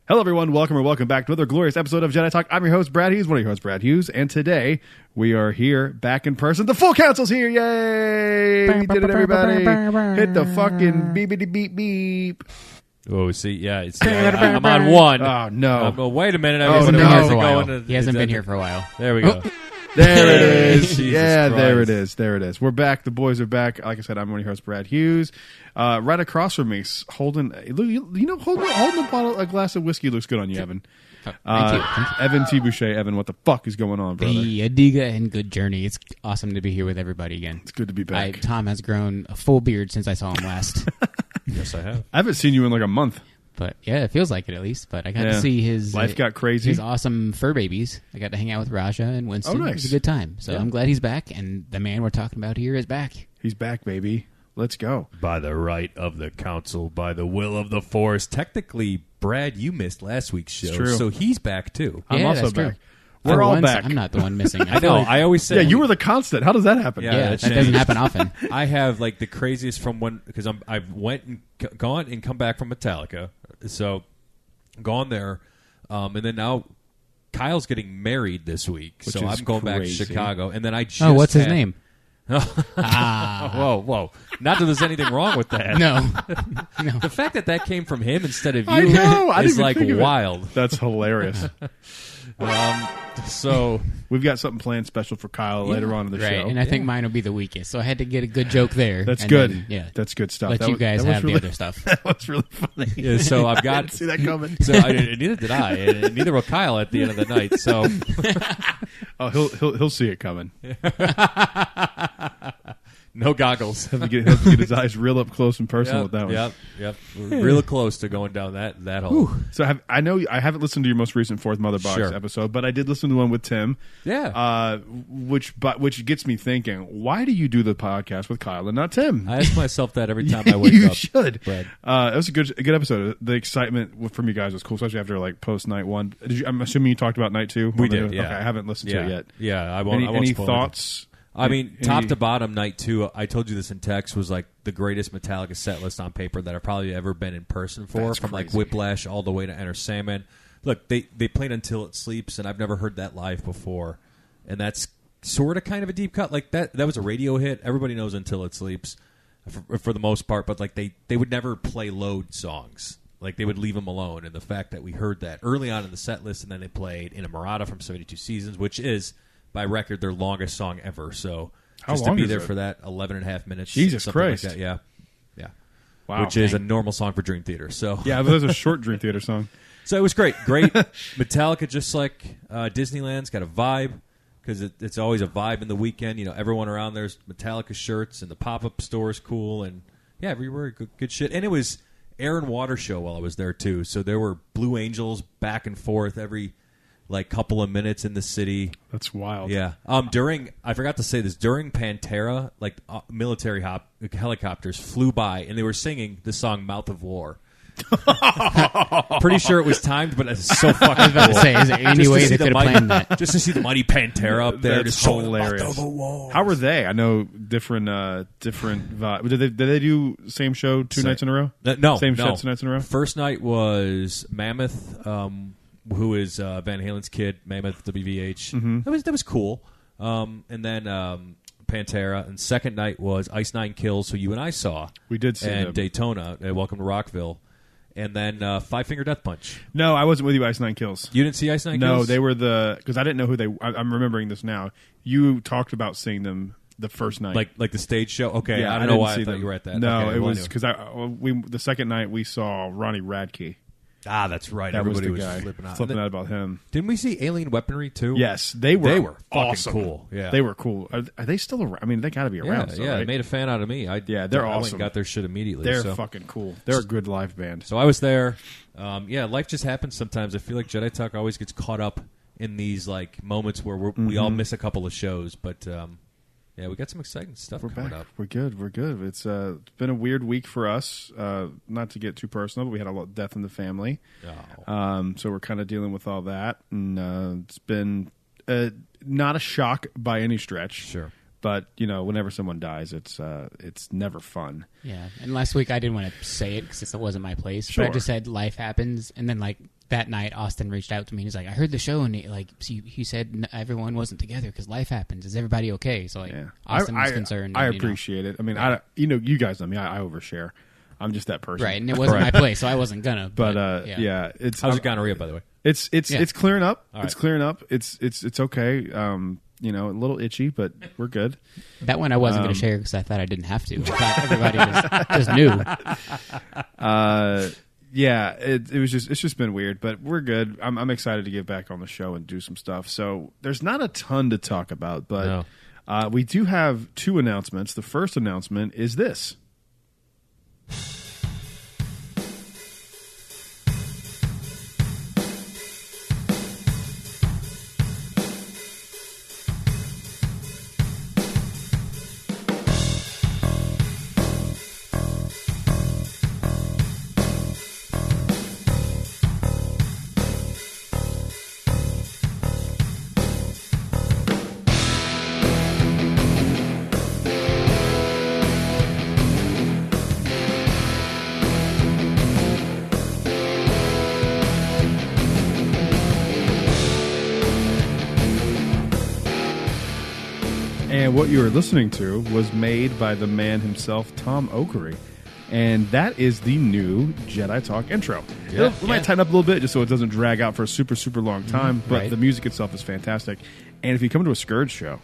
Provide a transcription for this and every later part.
Hello, everyone. Welcome back to another glorious episode of Jedi Talk. I'm your host, Brad Hughes, one of your hosts, Brad Hughes, and today we are here back in person. The full council's here. Yay! We did it, everybody. Hit the fucking beepity beep beep. Oh, see, yeah, I'm on one. Oh, no. Wait a minute. Oh, Everybody no. has to For a go while. into- He hasn't been here for a while. There we go. There it is. Jesus Yeah, there Christ. it is. There it is. We're back. The boys are back. Like I said, I'm one of your hosts, Brad Hughes. Right across from me, holding a bottle, a glass of whiskey looks good on you, Evan. Thank you. Evan T. Boucher. Evan, what the fuck is going on, brother? The Adiga and good journey. It's awesome to be here with everybody again. It's good to be back. Tom has grown a full beard since I saw him last. Yes, I have. I haven't seen you in like a month. But yeah, it feels like it at least. But I got to see his life got crazy. His awesome fur babies. I got to hang out with Raja and Winston. Oh, nice. It was a good time. So I'm glad he's back, and the man we're talking about here is back. He's back, baby. Let's go. By the right of the council, by the will of the force. Technically, Brad, you missed last week's show, true. so he's back too. I'm Yeah, also that's back. true. We're For all once, back. I'm not the one missing. I know. I always say, Yeah, you were the constant. How does that happen? Yeah, Yeah, that that doesn't changed. happen often. I have like the craziest from when because I've went and gone and come back from Metallica, so gone there, and then now Kyle's getting married this week, Which so is I'm going back to crazy. Chicago, and then I just Oh, what's his had- name? Whoa! Not that there's anything wrong with that. No. The fact that came from him instead of you I know. I didn't is even like think of it. wild. That's hilarious. So We've got something planned special for Kyle later on in the Right, show. and I think mine will be the weakest. So I had to get a good joke there. That's and good. then, yeah. That's good stuff. Let That you was- guys that was have really- the other stuff. That was really funny. yeah, so I've I got didn't see that coming. So neither did I, and neither will Kyle at the end of the night. So Oh, he'll see it coming. no goggles. He'll have to get his eyes real up close and personal with that one. Yep. We're real close to going down that hole. So I know I haven't listened to your most recent Fourth Mother Box Sure. episode, but I did listen to the one with Tim. Yeah. Which gets me thinking, why do you do the podcast with Kyle and not Tim? I ask myself that every time I wake you up. should. Brad. It was a good episode. The excitement from you guys was cool, especially after like post night one. I'm assuming you talked about night two. We did, yeah. Okay, I haven't listened to it yet. Yeah, I won't. I won't Any spoil thoughts? I mean, Any- top to bottom, night two, I told you this in text, was like the greatest Metallica set list on paper that I've probably ever been in person for, That's from like crazy. Whiplash all the way to Enter Sandman. Look, they played Until It Sleeps, and I've never heard that live before. And that's sort of kind of a deep cut. Like that was a radio hit. Everybody knows Until It Sleeps for the most part, but like they would never play load songs. Like they would leave them alone. And the fact that we heard that early on in the set list, and then they played In a Murata from 72 Seasons, which is, by record, their longest song ever. So How just to long be is there it? for that 11 and a half minutes. Jesus something Christ. Like that. Yeah. Wow. Which is a normal song for Dream Theater. So Yeah, but it was a short Dream Theater song. so it was great. Great. Metallica, just like Disneyland's got a vibe, because it's always a vibe in the weekend. You know, everyone around there's Metallica shirts, and the pop-up store is cool, and yeah, everywhere good shit. And it was air and water show while I was there too. So there were Blue Angels back and forth every like couple of minutes in the city. That's wild. Yeah. I forgot to say this, during Pantera, like military helicopters flew by, and they were singing the song "Mouth of War." Pretty sure it was timed, but it's so fucking cool. I was about to say, is there any Just to way see they the could have mighty- planned that? Just to see the mighty Pantera up there, That's just showing the hilarious. mouth of a war. How were they? I know different vibe. Did they do same show two nights in a row? No, Same no. show 2 nights in a row? First night was Mammoth, who is Van Halen's kid, Mammoth WVH. Mm-hmm. That was cool. And then Pantera. And second night was Ice Nine Kills, who you and I saw. We did see and them. Daytona at Welcome to Rockville. And then Five Finger Death Punch. No, I wasn't with you, Ice Nine Kills. You didn't see Ice Nine No, Kills? they were because I didn't know who they. I'm remembering this now. You talked about seeing them the first night, like the stage show. Okay, Yeah, I don't didn't know why see I thought them. you were at that. No, Okay, it well, was anyway. because the second night we saw Ronnie Radke. Ah, that's right. That was Everybody the was guy. flipping out. Flipping out about him. Didn't we see Alien Weaponry too? Yes, they were. They were fucking awesome. cool. Yeah, they were cool. Are they still around? I mean, they got to be Yeah, around. still, yeah. right? They made a fan out of me. Yeah, they're I went awesome. and got their shit immediately. They're so. fucking cool. They're a good live band. So I was there. Yeah, life just happens sometimes. I feel like Jedi Talk always gets caught up in these like moments where we all miss a couple of shows. But yeah, we got some exciting stuff We're coming back. up. We're good. We're good. It's been a weird week for us. Not to get too personal, but we had a lot of death in the family. Oh. So we're kind of dealing with all that, and it's been not a shock by any stretch. Sure. But you know, whenever someone dies, it's never fun. Yeah, and last week I didn't want to say it because it wasn't my place. Sure. But I just said life happens, and then like that night, Austin reached out to me. And he's like, I heard the show, and he said everyone wasn't together because life happens. Is everybody okay? So Austin was concerned. I appreciate it. I mean, you guys know me. I overshare. I'm just that person, right? And it wasn't my place, so I wasn't gonna. But it's how's it gonorrhea, by the way? It's clearing up. Right. It's clearing up. It's okay. A little itchy, but we're good. That one I wasn't going to share because I thought I didn't have to. I thought everybody just knew. It's just been weird, but we're good. I'm excited to get back on the show and do some stuff. So there's not a ton to talk about, but we do have 2 announcements. The first announcement is this. And what you were listening to was made by the man himself, Tom Okery. And that is the new Jedi Talk intro. Yeah. We might tighten up a little bit just so it doesn't drag out for a super, super long time. But the music itself is fantastic. And if you come to a Scourge show,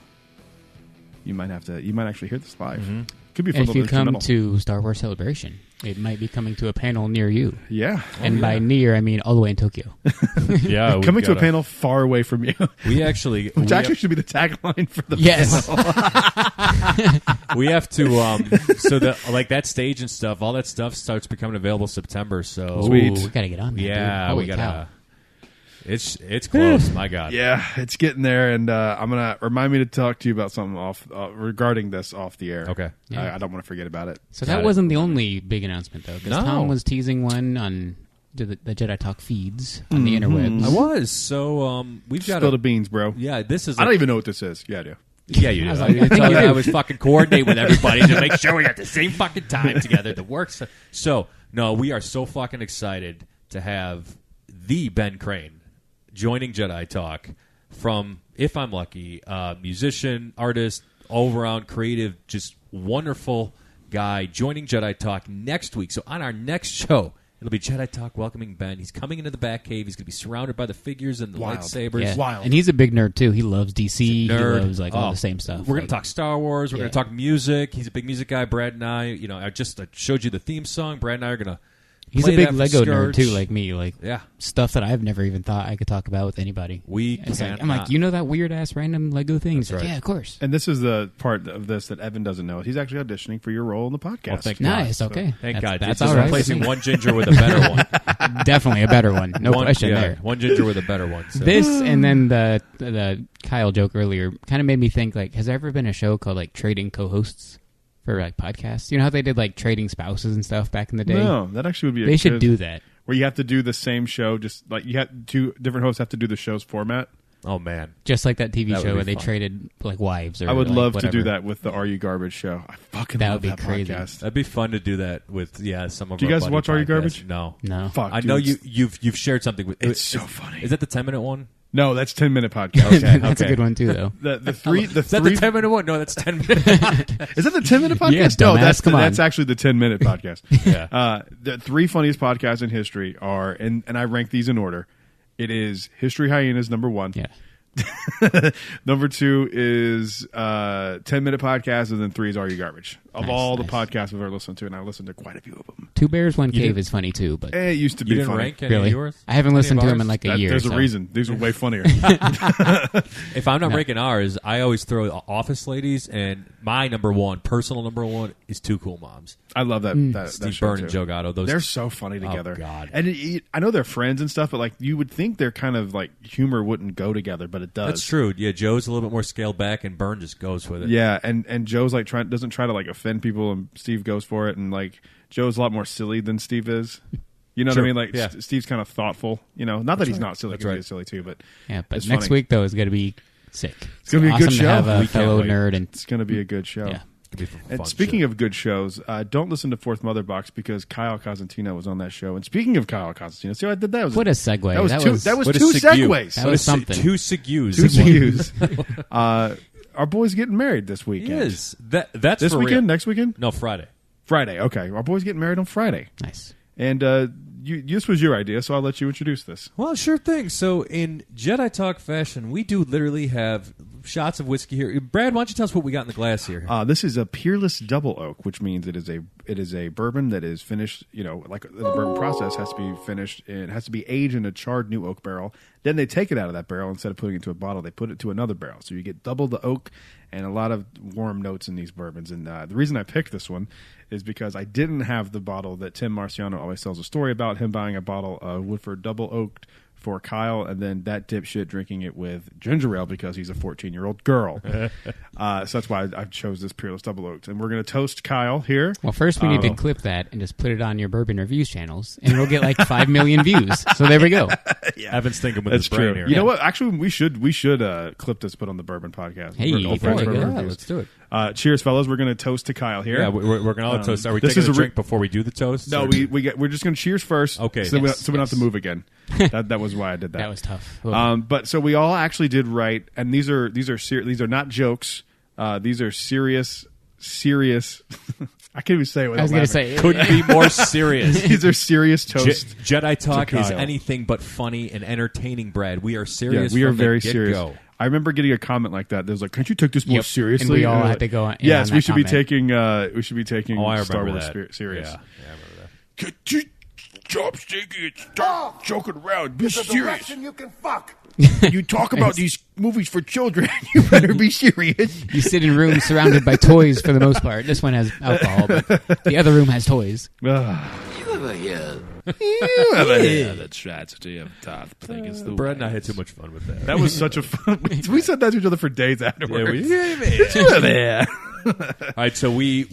you might actually hear this live. Mm-hmm. Could be a fun and if you little come to Star Wars Celebration, it might be coming to a panel near you. Yeah. And by near, I mean all the way in Tokyo. Yeah. Coming to a panel far away from you. We actually... Which actually should be the tagline for the panel. We have to... so that stage and stuff, all that stuff starts becoming available September, so... Sweet. We got to get on that, yeah, dude. we got to... It's close, my God. Yeah, it's getting there, and I'm gonna remind me to talk to you about something regarding this off the air. Okay, yeah. I don't want to forget about it. So that wasn't the only big announcement, though, because Tom was teasing one on the Jedi Talk feeds on the interwebs. I was. So we've got spill the beans, bro. Yeah, this is. I don't even know what this is. Yeah, I do. Yeah, you do. I was fucking coordinating with everybody to make sure we got the same fucking time together that works. So no, we are so fucking excited to have the Ben Crane joining Jedi Talk from, if I'm lucky, musician, artist, all-around creative, just wonderful guy joining Jedi Talk next week. So on our next show, it'll be Jedi Talk welcoming Ben. He's coming into the Batcave. He's going to be surrounded by the figures and the lightsabers. Yeah. Wild. And he's a big nerd, too. He loves DC. He loves all the same stuff. We're going to talk Star Wars. We're going to talk music. He's a big music guy. Brad and I, I just showed you the theme song. Brad and I are going to He's a big Lego nerd, too, like me. Yeah. Stuff that I've never even thought I could talk about with anybody. I'm like, you know that weird-ass random Lego thing? He's like, yeah, of course. And this is the part of this that Evan doesn't know. He's actually auditioning for your role in the podcast. Well, thank nice, God. okay. So, thank God. That's just all right. replacing one ginger with a better one. Definitely a better one. No question there. One ginger with a better one. So. This and then the Kyle joke earlier kind of made me think, has there ever been a show called, Trading Co-Hosts? For podcasts, you know how they did trading spouses and stuff back in the day. No, that actually would be. They should do that. Where you have to do the same show, just you have 2 different hosts have to do the show's format. Oh man, just like that TV show where they traded wives. Or I would love whatever. to do that with the Are You Garbage show. I fucking love that crazy. Podcast. That'd be fun to do that with some of. Do you guys watch Are You podcasts. Garbage? No. Fuck, I dude, know you've shared something with. It's so funny. Is that the 10-minute one? No, that's 10-minute podcast. Okay, that's a good one too, though. Is that the 10-minute one? No, that's 10 minutes. Is that the 10-minute podcast? Yeah, no, that's actually the 10-minute podcast. Yeah. The 3 funniest podcasts in history are, and I rank these in order. It is History Hyenas, number 1. Yeah. Number 2 is 10-minute podcast, and then 3 is Are You Garbage? Of all the podcasts I've ever listened to, and I listened to quite a few of them. 2 Bears, 1 Cave is funny too, but it used to be didn't funny. Rank any really? Of yours? I haven't listened to them in a year. There's a reason. These are way funnier. If I'm not ranking ours, I always throw Office Ladies, and my personal number one, is Two Cool Moms. I love that. Steve show Byrne too. and Joe Gatto. They're so funny together. Oh, God. And I know they're friends and stuff, but you would think they're kind of humor wouldn't go together, but it does. That's true. Yeah, Joe's a little bit more scaled back, and Byrne just goes with it. Yeah, and Joe's doesn't try to offend people, and Steve goes for it, and Joe's a lot more silly than Steve is. You know what I mean? Steve's kind of thoughtful. Not that he's not silly, because he's silly too, but next funny. week though is going to be sick. It's going to be a good show. To have a fellow nerd, and it's going to be a good show. Yeah. could be fun. And speaking of good shows, don't listen to Fourth Mother Box because Kyle Cosentino was on that show. And speaking of Kyle Cosentino, see how I did that? What a segue. That was what two a segue. segues. That was something. Two segues. Two segues. Our boy's getting married this weekend. He is. That's this for weekend? real. Next weekend? No, Friday. Friday. Okay. Our boy's getting married on Friday. Nice. And this was your idea, so I'll let you introduce this. Well, sure thing. So in Jedi Talk fashion, we do literally have shots of whiskey here. Brad, why don't you tell us what we got in the glass here? This is a Peerless Double Oak, which means it is a bourbon that is finished. Like the bourbon process has to be finished. It has to be aged in a charred new oak barrel. Then they take it out of that barrel instead of putting it into a bottle. They put it to another barrel, so you get double the oak and a lot of warm notes in these bourbons. And the reason I picked this one is because I didn't have the bottle that Tim Marciano always tells a story about him buying a bottle of Woodford Double Oaked for Kyle, and then that dipshit drinking it with ginger ale because he's a 14-year-old girl. So that's why I chose this Peerless Double Oaked. And we're going to toast Kyle here. Well, first we need to clip that and just put it on your bourbon reviews channels, and it'll get like 5 million views. So there we go. Evan's thinking with That's his brain true. here. You know what? Actually, we should clip this, put on the Bourbon Podcast. Hey, Old Friends there we Bourbon go. Reviews. Let's do it. Cheers, fellas. We're going to toast to Kyle here. Yeah, we're going to all toast. Are we this taking is a a drink before we do the toast? No, or- we're just going to cheers first. Okay. So, we Yes, don't have to move again. That was why I did that. That was tough. But so we all actually did right, and these are not jokes. These are serious. I can't even say it without I was going to laughing. say, Couldn't be more serious. These are serious toast. Jedi Talk to is Kyle. anything but funny and entertaining, Brad. We are Yeah, serious. we are from the very get-go. serious. I remember getting a comment like that. That was like, "Can't you take this more Yep. seriously?" And we all we're had to go in Yes, on we that should be comment. taking. We should be taking Oh, I Star remember Wars that. serious. Yeah, I remember that. Can't you stop sticking it? Stop joking around. Be serious. You can fuck. You talk about these movies for children. You better be serious. you sit in rooms surrounded by toys for the most part. This one has alcohol, but the other room has toys. You ever hear? The tragedy of Darth Plagueis the Brad and I had too much fun with that. That was such a fun. We said that to each other for days afterwards. All right, so we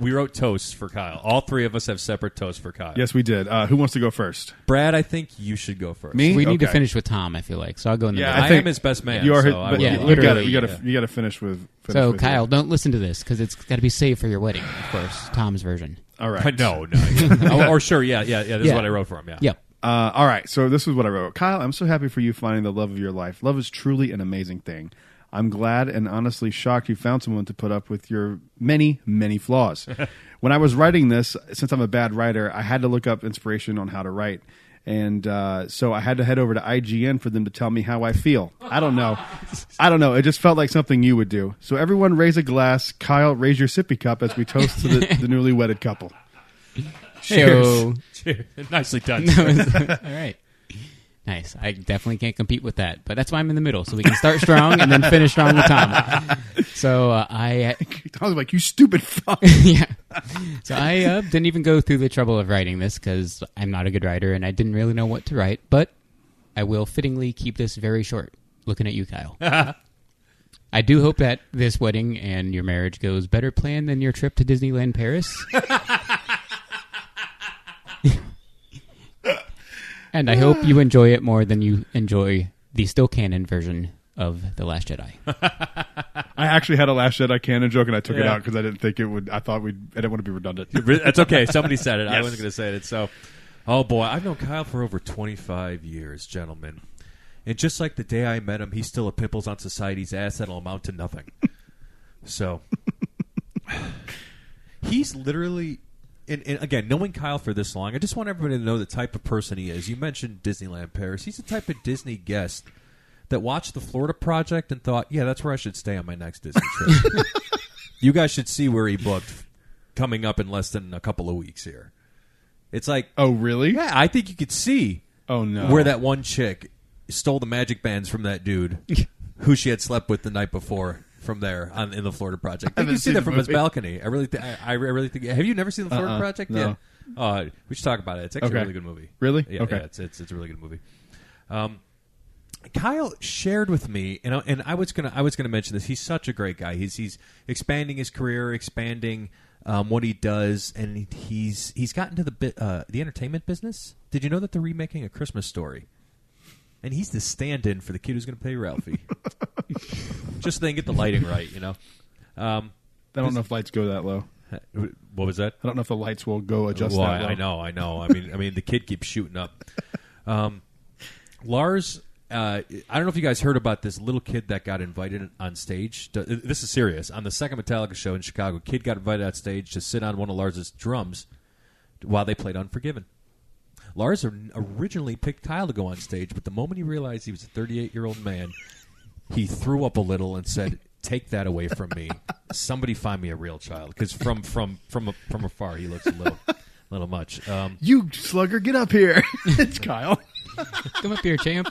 wrote toasts for Kyle. All three of us have separate toasts for Kyle. Yes, we did. Who wants to go first? Brad, I think you should go first. Me? We need to Okay. finish with Tom, I feel like. So I'll go in the Yeah, middle. I think am his best man. You are his, so I but will- Yeah, you literally, got to finish with. So, with Kyle, yours. don't listen to this because it's got to be saved for your wedding, of course. Tom's version. All right. No. Or sure, yeah. This is Yeah. what I wrote for him. Yeah. Yep. All right, so this is what I wrote. Kyle, I'm so happy for you finding the love of your life. Love is truly an amazing thing. I'm glad and honestly shocked you found someone to put up with your many, many flaws. When I was writing this, since I'm a bad writer, I had to look up inspiration on how to write. And so I had to head over to IGN for them to tell me how I feel. I don't know. It just felt like something you would do. So everyone raise a glass. Kyle, raise your sippy cup as we toast to the newly wedded couple. Cheers. Cheers. Nicely done. All right. Nice. I definitely can't compete with that, but that's why I'm in the middle, so we can start strong and then finish strong with Tom. So I was like, you stupid fuck. yeah. So I didn't even go through the trouble of writing this because I'm not a good writer and I didn't really know what to write, but I will fittingly keep this very short. Looking at you, Kyle. I do hope that this wedding and your marriage goes better planned than your trip to Disneyland Paris. And I hope you enjoy it more than you enjoy the still canon version of The Last Jedi. I actually had a Last Jedi canon joke, and I took it Yeah. out because I didn't think it would. I didn't want to be redundant. That's okay. Somebody said it. I Yes. wasn't going to say it. So, oh boy, I've known Kyle for over 25 years, gentlemen. And just like the day I met him, he's still a pimples on society's ass that'll amount to nothing. So, he's literally... And again, knowing Kyle for this long, I just want everybody to know the type of person he is. You mentioned Disneyland Paris. He's the type of Disney guest that watched the Florida Project and thought, yeah, that's where I should stay on my next Disney trip. You guys should see where he booked coming up in less than a couple of weeks here. It's like, Oh, really? yeah, I think you could see Oh no. where that one chick stole the magic bands from that dude who she had slept with the night before. From there in the Florida Project, you can see seen that the from his movie. balcony. I really think. Have you never seen the Florida Project? no. Yeah. We should talk about it. It's actually Okay. a really good movie. Really? Yeah. Okay. Yeah, it's a really good movie. Kyle shared with me, and I was gonna mention this. He's such a great guy. He's expanding his career, expanding what he does, and he's gotten to the entertainment business. Did you know that they're remaking A Christmas Story? And he's the stand-in for the kid who's going to play Ralphie. Just so they can get the lighting right, you know. I don't know if lights go that low. What was that? I don't know if the lights will go adjust Well, that low. I know. I mean, the kid keeps shooting up. Lars, I don't know if you guys heard about this little kid that got invited on stage. This is serious. On the second Metallica show in Chicago, a kid got invited on stage to sit on one of Lars's drums while they played Unforgiven. Lars originally picked Kyle to go on stage, but the moment he realized he was a 38-year-old man, he threw up a little and said, "Take that away from me. Somebody find me a real child." Because from afar, he looks a little much. You slugger, get up here. It's Kyle. Come up here, champ.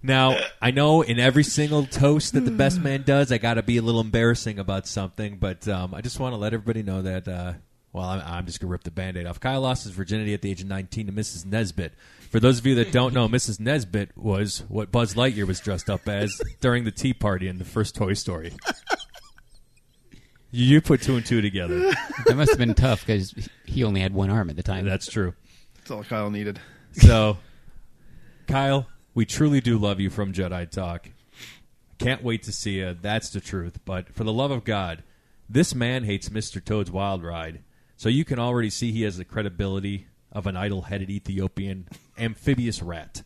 Now, I know in every single toast that the best man does, I got to be a little embarrassing about something, but I just want to let everybody know that, I'm just going to rip the Band-Aid off. Kyle lost his virginity at the age of 19 to Mrs. Nesbitt. For those of you that don't know, Mrs. Nesbitt was what Buzz Lightyear was dressed up as during the Tea Party in the first Toy Story. You put two and two together. That must have been tough because he only had one arm at the time. That's true. That's all Kyle needed. So, Kyle, we truly do love you from Jedi Talk. Can't wait to see you. That's the truth. But for the love of God, this man hates Mr. Toad's Wild Ride. So you can already see he has the credibility of an idle-headed Ethiopian amphibious rat.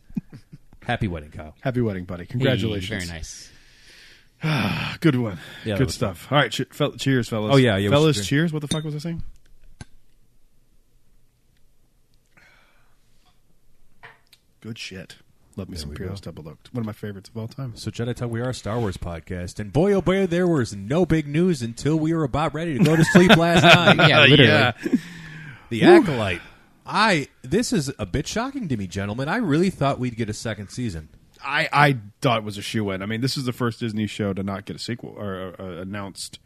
Happy wedding, Kyle. Happy wedding, buddy. Congratulations. Hey, very nice. Good one. Yeah, good stuff. All right, cheers, fellas. Oh, yeah. Fellas, cheers. What the fuck was I saying? Good shit. Love me some Imperial Double Oaked. One of my favorites of all time. So Jedi Talk, we are a Star Wars podcast, and boy, oh boy, there was no big news until we were about ready to go to sleep last night. Yeah, literally. Yeah. The Acolyte. This is a bit shocking to me, gentlemen. I really thought we'd get a second season. I thought it was a shoe-in. I mean, this is the first Disney show to not get a sequel or announced.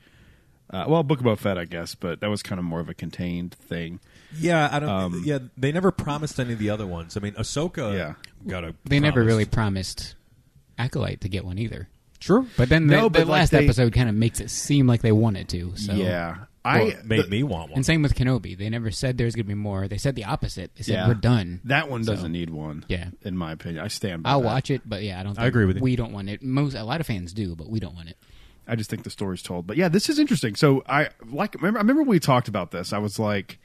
Book of Boba Fett, I guess, but that was kind of more of a contained thing. Yeah, I don't. They never promised any of the other ones. I mean, Ahsoka got a. They never really promised Acolyte to get one either. True, but then the but last episode kind of makes it seem like they wanted to. So. Yeah, it made me want one. And same with Kenobi. They never said there's going to be more. They said the opposite. They said we're done. That one doesn't need one. Yeah, in my opinion, I stand by I'll that. watch it, but I don't. Think I agree with you. We don't want it. A lot of fans do, but we don't want it. I just think the story's told. But yeah, this is interesting. So I remember we talked about this. I was like,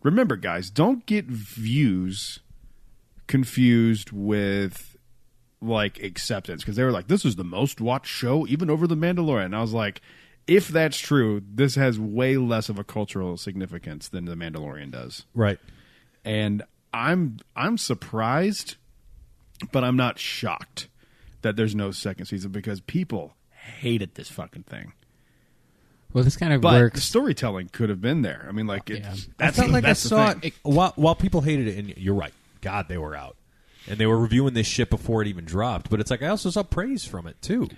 remember, guys, don't get views confused with like acceptance, because they were like, this is the most watched show even over The Mandalorian. And I was like, if that's true, this has way less of a cultural significance than The Mandalorian does. Right. And I'm surprised, but I'm not shocked that there's no second season, because people hated this fucking thing. Well, this kind of But works. the storytelling could have been there. I mean, like, I felt like I saw it while people hated it, and you're right. God, they were out. And they were reviewing this shit before it even dropped. But it's like I also saw praise from it, too.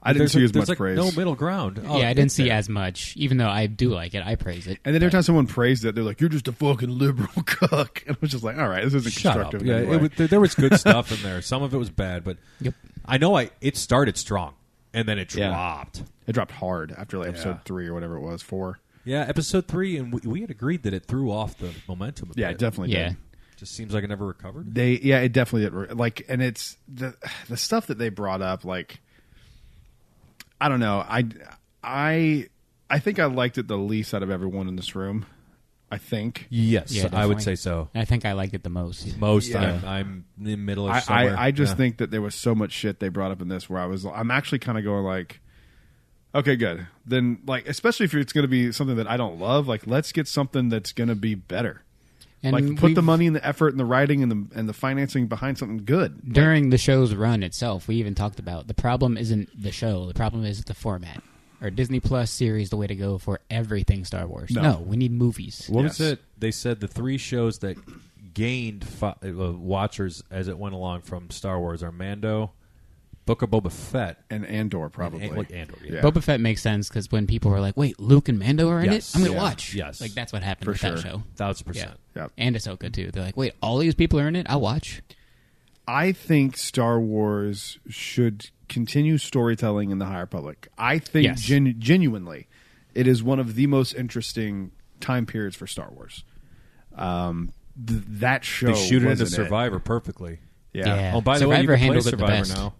I didn't see as much like praise. No middle ground. I didn't see as much. Even though I do like it, I praise it. And then every time someone praised it, they're like, "You're just a fucking liberal cuck." And I was just like, "All right, this isn't Shut constructive." up. Yeah, anyway. there was good stuff in there. Some of it was bad, but Yep. I know it started strong, and then it dropped. It dropped hard after like episode 3 or whatever it was, 4. Yeah, episode 3, and we had agreed that it threw off the momentum. Yeah, it definitely did. Just seems like it never recovered. It definitely did. Like, and it's the stuff that they brought up. Like, I don't know. I think I liked it the least out of everyone in this room. I think. Yes, Yeah, I would definitely. say so. I think I liked it the most. I'm in the middle of somewhere. I just think that there was so much shit they brought up in this where I'm actually kind of going like, okay, good. Then, like, especially if it's going to be something that I don't love, like, let's get something that's going to be better. And like, put the money and the effort and the writing and the financing behind something good. During the show's run itself, we even talked about the problem isn't the show. The problem is the format. Or Disney Plus series the way to go for everything Star Wars. No, we need movies. What was it? They said the 3 shows that gained watchers as it went along from Star Wars are Mando, Book of Boba Fett, And Andor, probably. Andor, yeah. Boba Fett makes sense because when people were like, wait, Luke and Mando are in Yes. it? I'm going to Yeah. watch. Yes. Like, that's what happened For with that sure. show. 1,000%. Yeah. And Ahsoka, too. They're like, wait, all these people are in it? I'll watch. I think Star Wars should continue storytelling in the High Republic. I think Yes. genuinely, it is one of the most interesting time periods for Star Wars. That show They shoot it into wasn't Survivor perfectly. Yeah. Yeah. Oh, by the way, you Survivor can play handled it the Survivor best. now.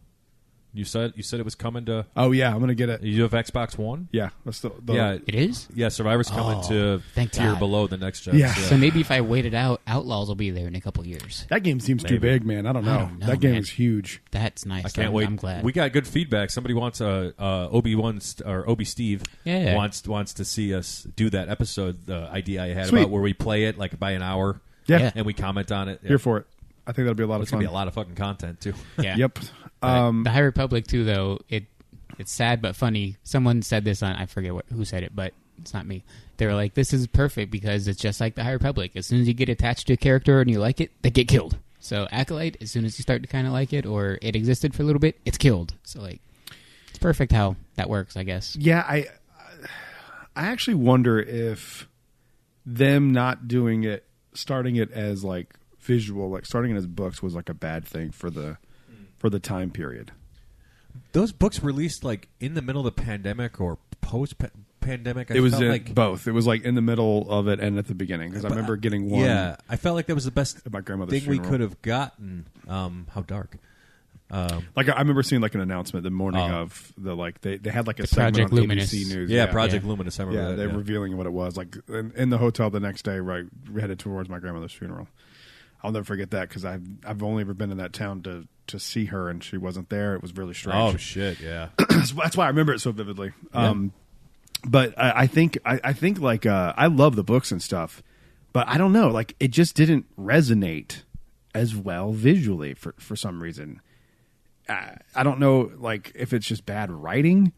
You said it was coming to. Oh yeah, I'm gonna get it. You have Xbox One? Yeah, that's the Yeah, It is? yeah. Survivor's coming to thank tier God. below the next gen. Yeah. So maybe if I wait it out, Outlaws will be there in a couple years. That game seems too Maybe. big, man. I don't know. don't know, That game man. is huge. That's nice. I can't wait. I'm glad. We got good feedback. Somebody wants Obi Steve Yeah. wants to see us do that episode. The idea I had Sweet. about where we play it like by an hour, Yeah, and we comment on it. Yeah. here for it. I think that'll be a lot of It's fun. gonna be a lot of fucking content too. yeah. Yep. The High Republic too, though it's sad but funny. Someone said this on I forget who said it, but it's not me. They were like, "This is perfect because it's just like the High Republic. As soon as you get attached to a character and you like it, they get killed." So Acolyte, as soon as you start to kind of like it, or it existed for a little bit, it's killed. So like, it's perfect how that works, I guess. Yeah, I actually wonder if them not doing it, starting it as like visual, like starting it as books, was like a bad thing for the time period. Those books released like in the middle of the pandemic or post pandemic. It was felt in like both. It was like in the middle of it and at the beginning because I remember getting one. Yeah, I felt like that was the best At my grandmother's thing we funeral. could have gotten. How dark? Like I remember seeing like an announcement the morning Oh. of the like they had like a The segment Project on Luminous. ABC News. Yeah, Project Luminous. I Yeah, remember that. they're revealing what it was. Like in the hotel the next day, right, we headed towards my grandmother's funeral. I'll never forget that because I've only ever been in that town to see her, and she wasn't there. It was really strange. Oh shit! Yeah. That's why I remember it so vividly. But I think like I love the books and stuff, but I don't know, like it just didn't resonate as well visually for some reason. I don't know, like if it's just bad writing,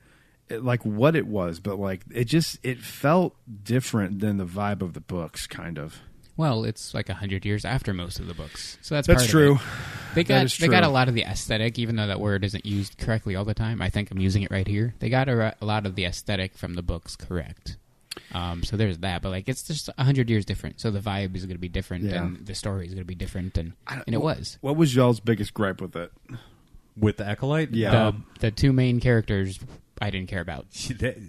like what it was, but like it felt different than the vibe of the books, kind of. Well, it's like 100 years after most of the books, so that's That's part true. Of it. They That is they got true. a lot of the aesthetic, even though that word isn't used correctly all the time. I think I'm using it right here. They got a lot of the aesthetic from the books correct. So there's that, but like it's just 100 years different. So the vibe is going to be different, Yeah. and the story is going to be different, and it was. What was y'all's biggest gripe with it? With the Acolyte, Yeah. The two main characters I didn't care about.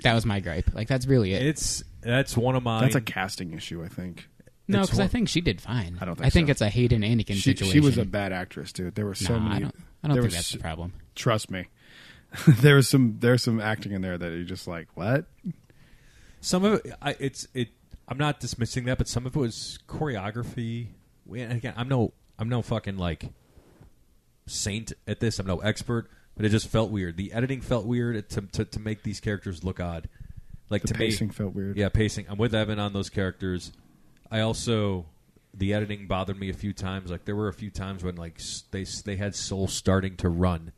That was my gripe. Like that's really it. That's one of mine. That's a casting issue, I think. No, It's because I one- think she did fine. I don't think so. it's a Hayden Anakin situation. She was a bad actress, dude. There were so Nah, many. I don't there think was that's the problem. Trust me. there's some acting in there that you're just like, what? Some of it. I'm not dismissing that, but some of it was choreography. And again, I'm no fucking like saint at this. I'm no expert, but it just felt weird. The editing felt weird to make these characters look odd. Like The to pacing me, felt weird. Yeah, pacing. I'm with Evan on those characters. I also the editing bothered me a few times. Like there were a few times when like they had Soul starting to run.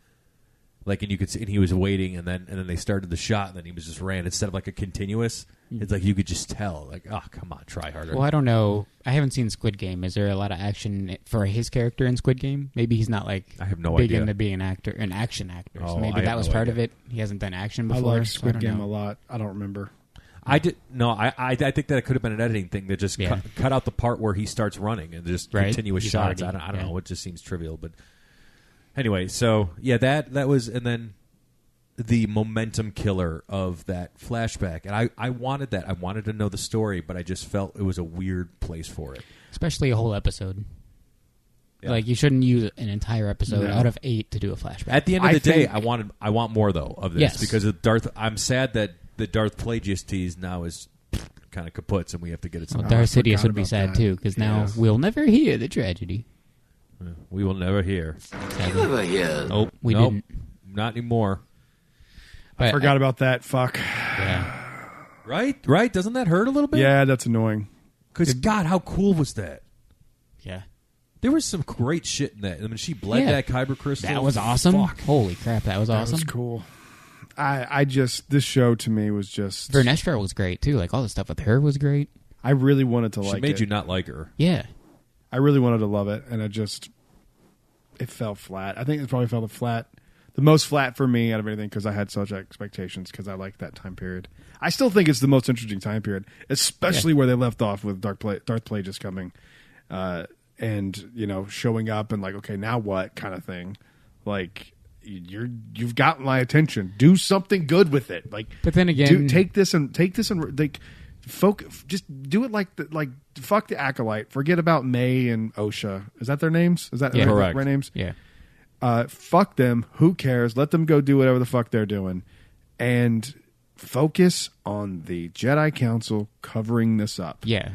Like and you could see and he was waiting and then they started the shot and then he was just ran instead of like a continuous. It's like you could just tell like oh come on try harder. Well, I don't know. I haven't seen Squid Game. Is there a lot of action for his character in Squid Game? Maybe he's not like I have no big idea. into being an action actor. So Oh, maybe I have that was no part idea. of it. He hasn't done action I before. like so I Squid don't Game know. a lot. I don't remember. I did no. I think that it could have been an editing thing that just Yeah. cut out the part where he starts running and just Right. continuous He's shots. already- I don't yeah. know. It just seems trivial, but anyway. So yeah, that was and then the momentum killer of that flashback, and I wanted that. I wanted to know the story, but I just felt it was a weird place for it. Especially a whole episode. Yeah. Like you shouldn't use an entire episode No. out of 8 to do a flashback. At the end of I the day, think- I want more though of this Yes. because of Darth. I'm sad that the Darth Plagueis tease now is kind of kaputs, and we have to get it. Well, Some Darth I Sidious forgot would be about sad that. too, because now Yeah. we'll never hear the tragedy. we will never hear. You ever hear? Oh, we Nope, didn't. not anymore. But Forgot about that. Fuck. Yeah. Right? Doesn't that hurt a little bit? Yeah, that's annoying. Because God, how cool was that? Yeah. There was some great shit in that. I mean, she bled Yeah. that kyber crystal. That was awesome. Fuck. Holy crap, that was That awesome. was cool. I just this show to me was just. Vernestra was great too. Like all the stuff with her was great. I really wanted to She like made it. you not like her. Yeah. I really wanted to love it, and it fell flat. I think it probably fell flat, the most flat for me out of anything because I had such expectations because I liked that time period. I still think it's the most interesting time period, especially where they left off with Darth Plagueis coming, and showing up and like, okay, now what kind of thing, like. You've got my attention. Do something good with it. Like, But then again- take this and like, just do it like fuck the Acolyte. Forget about May and Osha. Is that their names? Is that Yeah. right, Correct. right names? Yeah. fuck them. Who cares? Let them go do whatever the fuck they're doing, and focus on the Jedi Council covering this up. Yeah.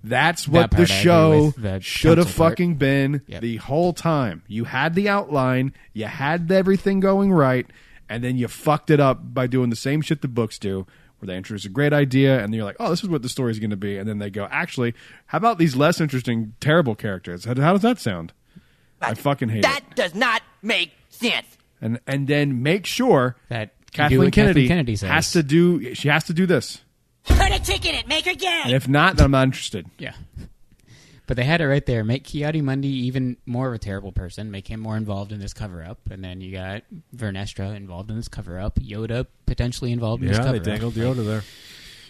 That's what the show should have fucking been the whole time. You had the outline, you had everything going right, and then you fucked it up by doing the same shit the books do, where they introduce a great idea, and then you're like, oh, this is what the story's going to be. And then they go, actually, how about these less interesting, terrible characters? How does that sound? I fucking hate it. That does not make sense. And then make sure that Kathleen Kennedy has to do this. Put a chick in it. Make her gay. And if not, then I'm not interested. Yeah. But they had it right there. Make Ki-Adi-Mundi even more of a terrible person. Make him more involved in this cover-up. And then you got Vernestra involved in this cover-up. Yoda potentially involved in this cover-up. Yeah, they dangled Yoda there.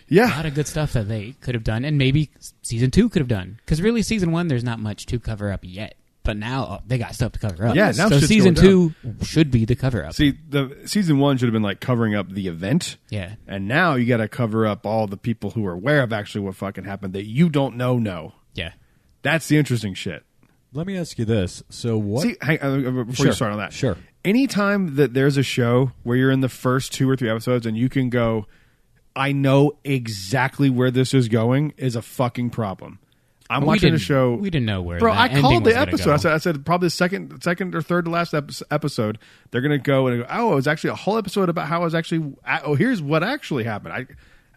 Yeah. A lot of good stuff that they could have done. And maybe Season 2 could have done. Because really, Season 1, there's not much to cover up yet. But now they got stuff to cover up. Yeah, now so Season 2 should be the cover-up. See, the Season 1 should have been like covering up the event. Yeah. And now you got to cover up all the people who are aware of actually what fucking happened that you don't know. Yeah. That's the interesting shit. Let me ask you this. So what... See, before you start on that. Sure. Anytime that there's a show where you're in the first 2 or 3 episodes and you can go, I know exactly where this is going, is a fucking problem. I'm watching a show. We didn't know where. Bro, I called the episode. I said probably the second or third to last episode. They're gonna go and go, oh, it was actually a whole episode about how it was actually. Oh, here's what actually happened.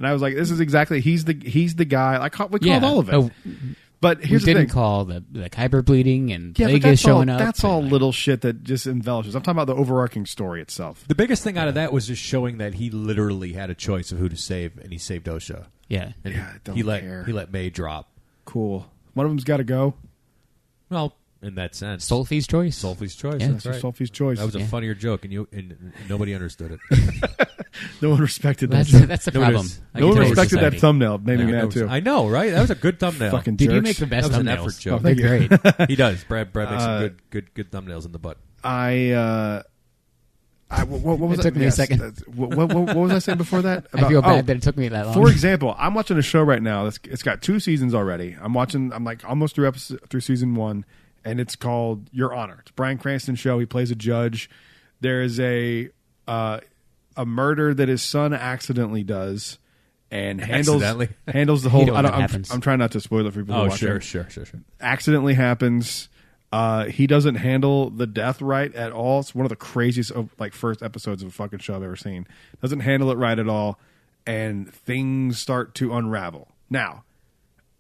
I was like, this is exactly he's the guy. We called all of it. Oh, but here's the thing. We didn't call the Kyber bleeding and Plagueis showing up. That's all little shit that just embellishes. I'm talking about the overarching story itself. The biggest thing out of that was just showing that he literally had a choice of who to save, and he saved Osha. Yeah, and don't he care. let May drop. Cool. One of them's got to go. Well, in that sense, Soulfie's choice. Soulfie's choice. Yeah. That's right. Soulfie's choice. That was a funnier joke, and nobody understood it. No one respected that. That's the problem. No one respected that thumbnail. Made me mad too. I know, right? That was a good thumbnail. Fucking Did jerks. you make the best That was thumbnails? an effort joke. Oh, thank They're great. He does. Brad makes some good thumbnails in the butt. What was It took me a second. What was I saying before that? I feel bad that it took me that long. For example, I'm watching a show right now. It's got 2 seasons already. I'm like almost through season 1, and it's called Your Honor. It's Bryan Cranston's show. He plays a judge. There is a murder that his son accidentally does, and handles the whole. I'm trying not to spoil it for people. Oh, who watch sure. Accidentally happens. He doesn't handle the death right at all. It's one of the craziest first episodes of a fucking show I've ever seen. Doesn't handle it right at all, and things start to unravel. Now,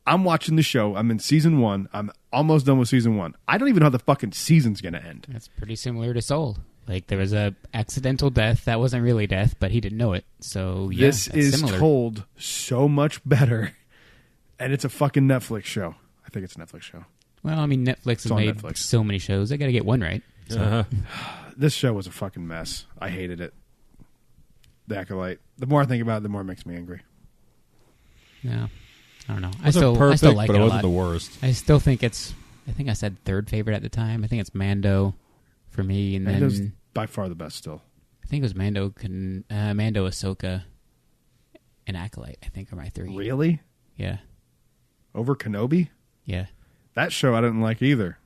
I'm watching the show. I'm in season 1. I'm almost done with season 1. I don't even know how the fucking season's going to end. That's pretty similar to Soul. Like, there was a accidental death that wasn't really death, but he didn't know it. So yeah, this is similar. Told so much better, and it's a fucking Netflix show. I think it's a Netflix show. Well, I mean, Netflix has made so many shows. They got to get one right. So. This show was a fucking mess. I hated it. The Acolyte. The more I think about it, the more it makes me angry. Yeah. I don't know. I still like it it a wasn't lot. the worst. I still think it's... I think I said third favorite at the time. I think it's Mando for me. And Mando's then by far the best still. I think it was Mando, Ahsoka, and Acolyte, I think, are my 3. Really? Yeah. Over Kenobi? Yeah. That show I didn't like either.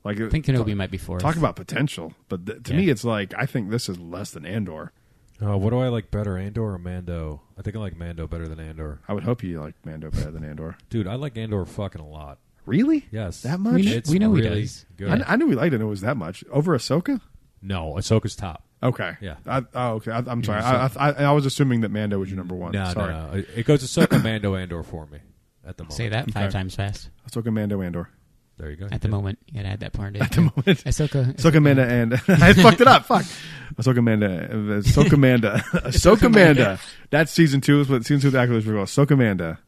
I think Kenobi might be 4th. Talk about potential. But to me, it's like, I think this is less than Andor. What do I like better, Andor or Mando? I think I like Mando better than Andor. I would hope you like Mando better than Andor. Dude, I like Andor fucking a lot. Really? Yes. That much? We know really he does. Good. I knew we liked it. It was that much. Over Ahsoka? No, Ahsoka's top. Okay. Yeah. Okay. I'm sorry. I was assuming that Mando was your number 1. Sorry. No. It goes Ahsoka, Mando, Andor for me at the moment. Say that 5 times fast. Ahsoka, Mando, Andor. There you go. At the moment. You got to add that part in. At the moment. Ahsoka Manda, and... I fucked it up. Fuck. Ahsoka Manda. That's season 2. Season 2 of the Acolyte was Ahsoka Manda.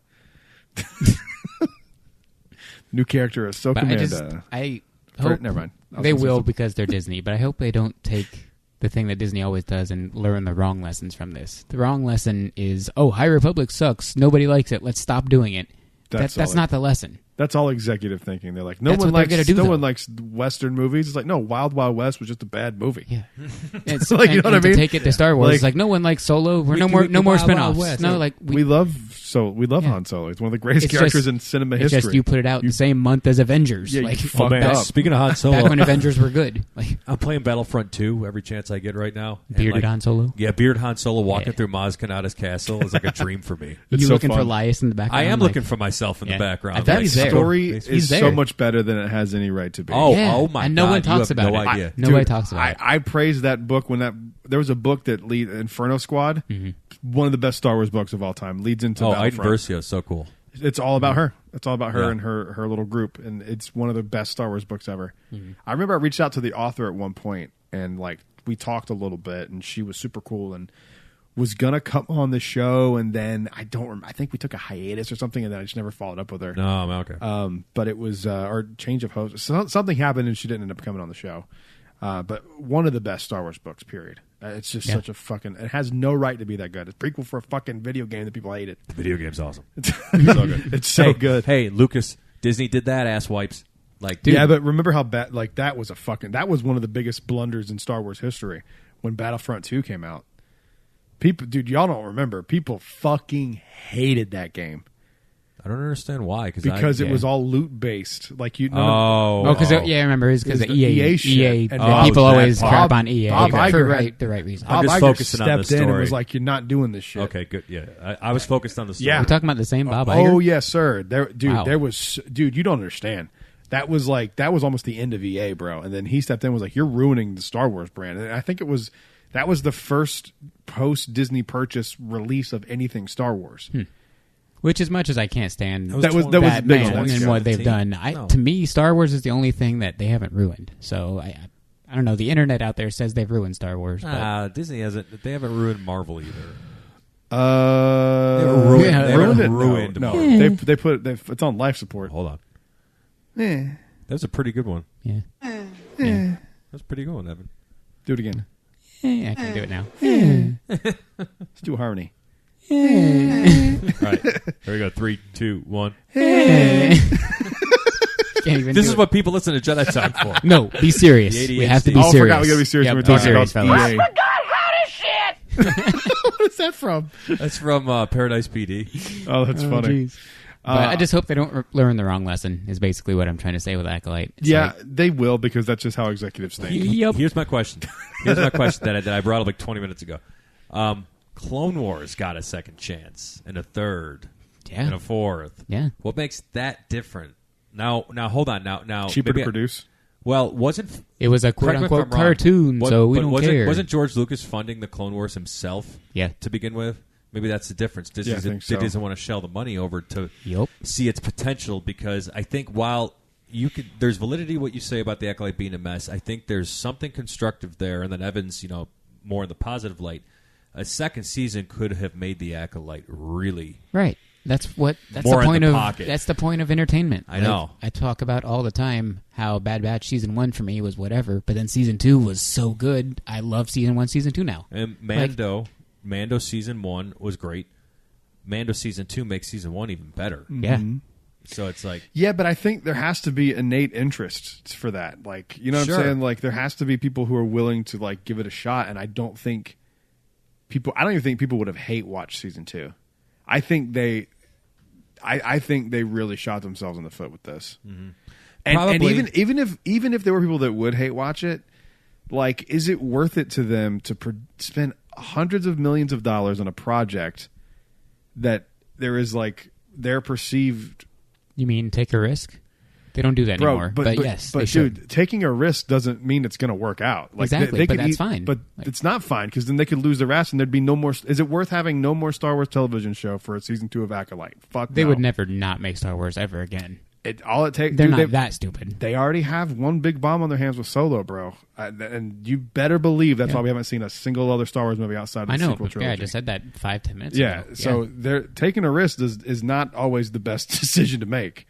New character, Ahsoka Manda. I hope never mind. They will because they're Disney, but I hope they don't take the thing that Disney always does and learn the wrong lessons from this. The wrong lesson is, High Republic sucks. Nobody likes it. Let's stop doing it. That's not the lesson. That's all executive thinking. They're like, no That's one what they're likes gonna do, no though. one likes Western movies. It's like, no, Wild Wild West was just a bad movie. Yeah, it's Like, you know what I to mean? take it to Star Wars, Like- it's like no one likes Solo. We No can- more we can Wild Wild spin-offs. West. No, like We love Yeah. Han Solo. It's one of the greatest It's characters just- in cinema it's history. just you put it out the same month as Avengers. Yeah, like you Oh, fucked man, up. speaking of Han Solo, back when Avengers were good. Like I'm playing Battlefront 2 every chance I get right now. And, bearded like, Han Solo. Yeah, bearded Han Solo walking Yeah. through Maz Kanata's castle is like a dream for me. It's You so looking for fun. Elias in the background? I am like- looking for myself in Yeah. the background. I bet That he's there. story He's is there. so much better than it has any right to be. Oh, Yeah, oh my and no God, one you talks have about no it. idea. Nobody talks about it. I praised that book when there was a book that lead Inferno Squad, one of the best Star Wars books of all time, leads into Oh, Iden Battlefront. Versio is so cool. It's all about her. It's all about her Yeah. and her little group, and it's one of the best Star Wars books ever. I remember I reached out to the author at one point, and like we talked a little bit, and she was super cool and was gonna come on the show, and then I think we took a hiatus or something, and then I just never followed up with her. No, I'm okay. But it was or change of host. Something happened, and she didn't end up coming on the show. But one of the best Star Wars books, period. It's just such a fucking. It has no right to be that good. It's a prequel for a fucking video game that people hated. the video game's awesome. It's so good. It's so hey, good. Hey, Lucas, Disney did that, ass wipes. Like, Yeah, but remember how bad? Like that was one of the biggest blunders in Star Wars history when Battlefront 2 came out. People, dude, y'all don't remember. People fucking hated that game I don't understand why. because it was all loot based. Like you. Oh, Oh, because yeah, I remember it's because It's of the EA. EA shit. And Bob- people always Bob- crap on EA Bob for Iger- the right reason. I'm Bob just Iger focusing on the stepped in and story. was like, "You're not doing this shit." Okay, good. Yeah, I was focused on the story. Yeah. We're talking about the same Bob Oh Iger. yes, sir. Wow. There was, dude. You don't understand. That was almost the end of EA, bro. And then he stepped in and was like, "You're ruining the Star Wars brand." And I think that was the first post Disney purchase release of anything Star Wars. Which, as much as I can't stand That was big Batman on and what they've done, No. to me, Star Wars is the only thing that they haven't ruined. So I don't know. The internet out there says they've ruined Star Wars. But Disney hasn't. They haven't ruined Marvel either. They ruined- Yeah, they ruined it. ruined No, Marvel. they put it's on life support. Hold on. That was a pretty good one. yeah. That was a pretty good one, Evan. Do it again. I can't do it now. Let's do a harmony. All right, here we go. 3, 2, 1. Can't even This do is it. what people listen to Jedi Talk for. No, be serious. The We have to ADHD. be Oh, I serious. forgot we gotta be serious. Yep, when be we're talking serious, about fellas. EA. God, how to shit! What is that from? That's from Paradise PD. Oh, that's funny. Jeez. But I just hope they don't learn the wrong lesson. Is basically what I'm trying to say with Acolyte. It's Yeah, like, they will because that's just how executives think. Yep. Here's my question. that I brought up like 20 minutes ago. Clone Wars got a second chance and a third Yeah. and a fourth. Yeah. What makes that different? Now hold on. Now Cheaper maybe to produce. Well, wasn't It was a correct me if quote-unquote I'm wrong. cartoon, so we but don't wasn't, care. Wasn't George Lucas funding the Clone Wars himself? Yeah. To begin with, maybe that's the difference. Disney Yeah, I think so. doesn't want to shell the money over to Yup. see its potential because I think while there's validity what you say about the Acolyte being a mess. I think there's something constructive there, and then Evans, more in the positive light. A second season could have made the Acolyte really. Right. That's More the in point the of pocket. that's the point of entertainment. I know. I talk about all the time how Bad Batch season 1 for me was whatever, but then season 2 was so good. I love season 1, season 2 now. And Mando season 1 was great. Mando season 2 makes season 1 even better. Yeah. So it's like Yeah, but I think there has to be innate interest for that. Like, you know what Sure. I'm saying? Like, there has to be people who are willing to like give it a shot. And I don't even think people would have hate watched season 2. I think they really shot themselves in the foot with this. Mm-hmm. And Probably. even if there were people that would hate watch it, like, is it worth it to them to spend hundreds of millions of dollars on a project that there is like their perceived. You mean take a risk? They don't do that anymore. But yes, they should. Dude, taking a risk doesn't mean it's going to work out. Like, Exactly, they but could that's fine. But Like- it's not fine because then they could lose their ass and there'd be no more. Is it worth having no more Star Wars television show for a season 2 of Acolyte? Fuck, They no. would never not make Star Wars ever again. All it takes. They're dude, not that stupid. They already have one big bomb on their hands with Solo, bro, and you better believe that's why we haven't seen a single other Star Wars movie outside of the I know. sequel trilogy. Yeah, I just said that 5-10 minutes Yeah, ago. so they're taking a risk is not always the best decision to make.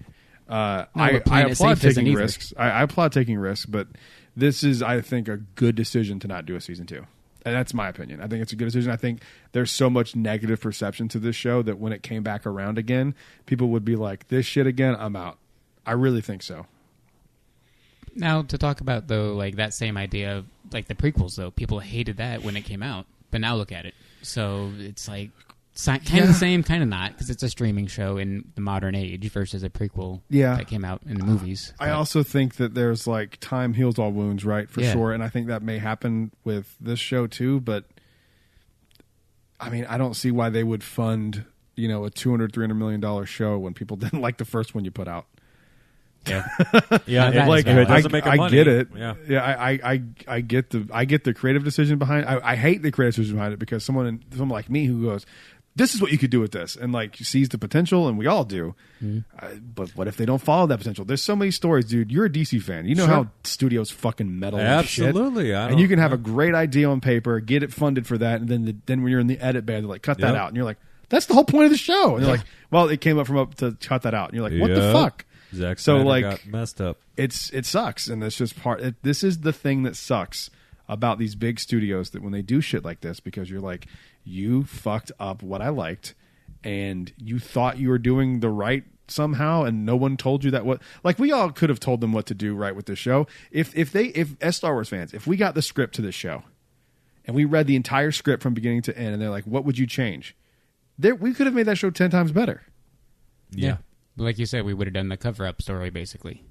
I but playing it applaud safe isn't taking either. risks. I applaud taking risks, but this is, I think, a good decision to not do a season 2. And that's my opinion. I think it's a good decision. I think there's so much negative perception to this show that when it came back around again, people would be like, "This shit again, I'm out." I really think so. Now, to talk about, though, like that same idea of like the prequels, though, people hated that when it came out, but now look at it. So it's like kind of the same, kind of not, because it's a streaming show in the modern age versus a prequel that came out in the movies. I also think that there's like time heals all wounds, right? For sure. And I think that may happen with this show too, but I mean, I don't see why they would fund, a $200-300 million show when people didn't like the first one you put out. Yeah, like it doesn't make I money. get it. Yeah, I get the creative decision behind. I hate the creative decision behind it because someone like me who goes, this is what you could do with this, and like sees the potential, and we all do. But what if they don't follow that potential? There's so many stories, dude. You're a DC fan. You know how studios fucking meddle with shit. Absolutely. And you can have a great idea on paper, get it funded for that, and then when you're in the edit bay, they're like, cut that out, and you're like, that's the whole point of the show. And they're like, well, it came up to cut that out, and you're like, what the fuck? Zack So Snyder like got messed up. It sucks, and it's just this is the thing that sucks about these big studios, that when they do shit like this, because you're like, you fucked up what I liked, and you thought you were doing the right somehow, and no one told you that. Like we all could have told them what to do right with the show. If as Star Wars fans, if we got the script to this show and we read the entire script from beginning to end, and they're like, what would you change? We could have made that show 10 times better. Yeah. Like you said, we would have done the cover-up story, basically.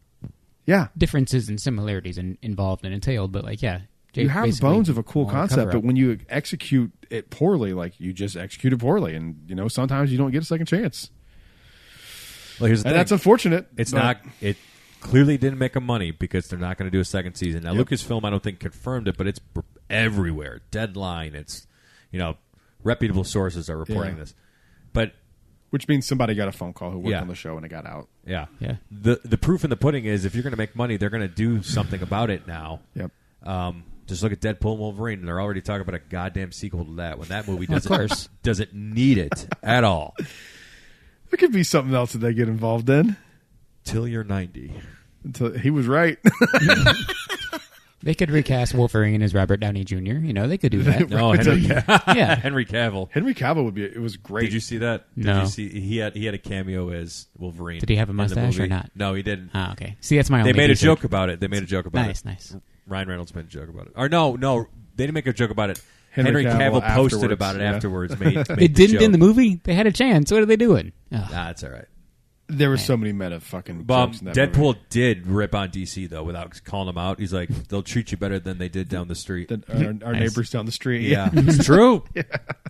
Yeah. Differences and similarities involved and entailed, but like, yeah. You have bones of a cool concept, but when you execute it poorly, like you just execute it poorly, and sometimes you don't get a second chance. Well, here's the thing. That's unfortunate. It clearly didn't make them money because they're not going to do a second season. Now, Lucasfilm, I don't think confirmed it, but it's everywhere. Deadline. It's reputable sources are reporting this, but. Which means somebody got a phone call who worked on the show and it got out. Yeah. The proof in the pudding is if you're going to make money, they're going to do something about it now. Yep. Just look at Deadpool and Wolverine, and they're already talking about a goddamn sequel to that when that movie doesn't need it at all. There could be something else that they get involved in. Till you're 90. He was right. They could recast Wolverine as Robert Downey Jr. They could do that. No, Henry Cavill. Henry Cavill would be. It was great. Did you see that? No. Did you see he had a cameo as Wolverine? Did he have a mustache or not? No, he didn't. Ah, okay. See, that's my only. They made a research. joke about it. Nice. Ryan Reynolds made a joke about it. Or no, they didn't make a joke about it. Henry Cavill posted afterwards, about it yeah. afterwards. Made It didn't in the movie. They had a chance. What are they doing? Nah, that's all right. There were so many meta fucking jokes in that Deadpool movie. did rip on DC though without calling them out. He's like, they'll treat you better than they did down the street. Our neighbors down the street. Yeah, it's true. Yeah.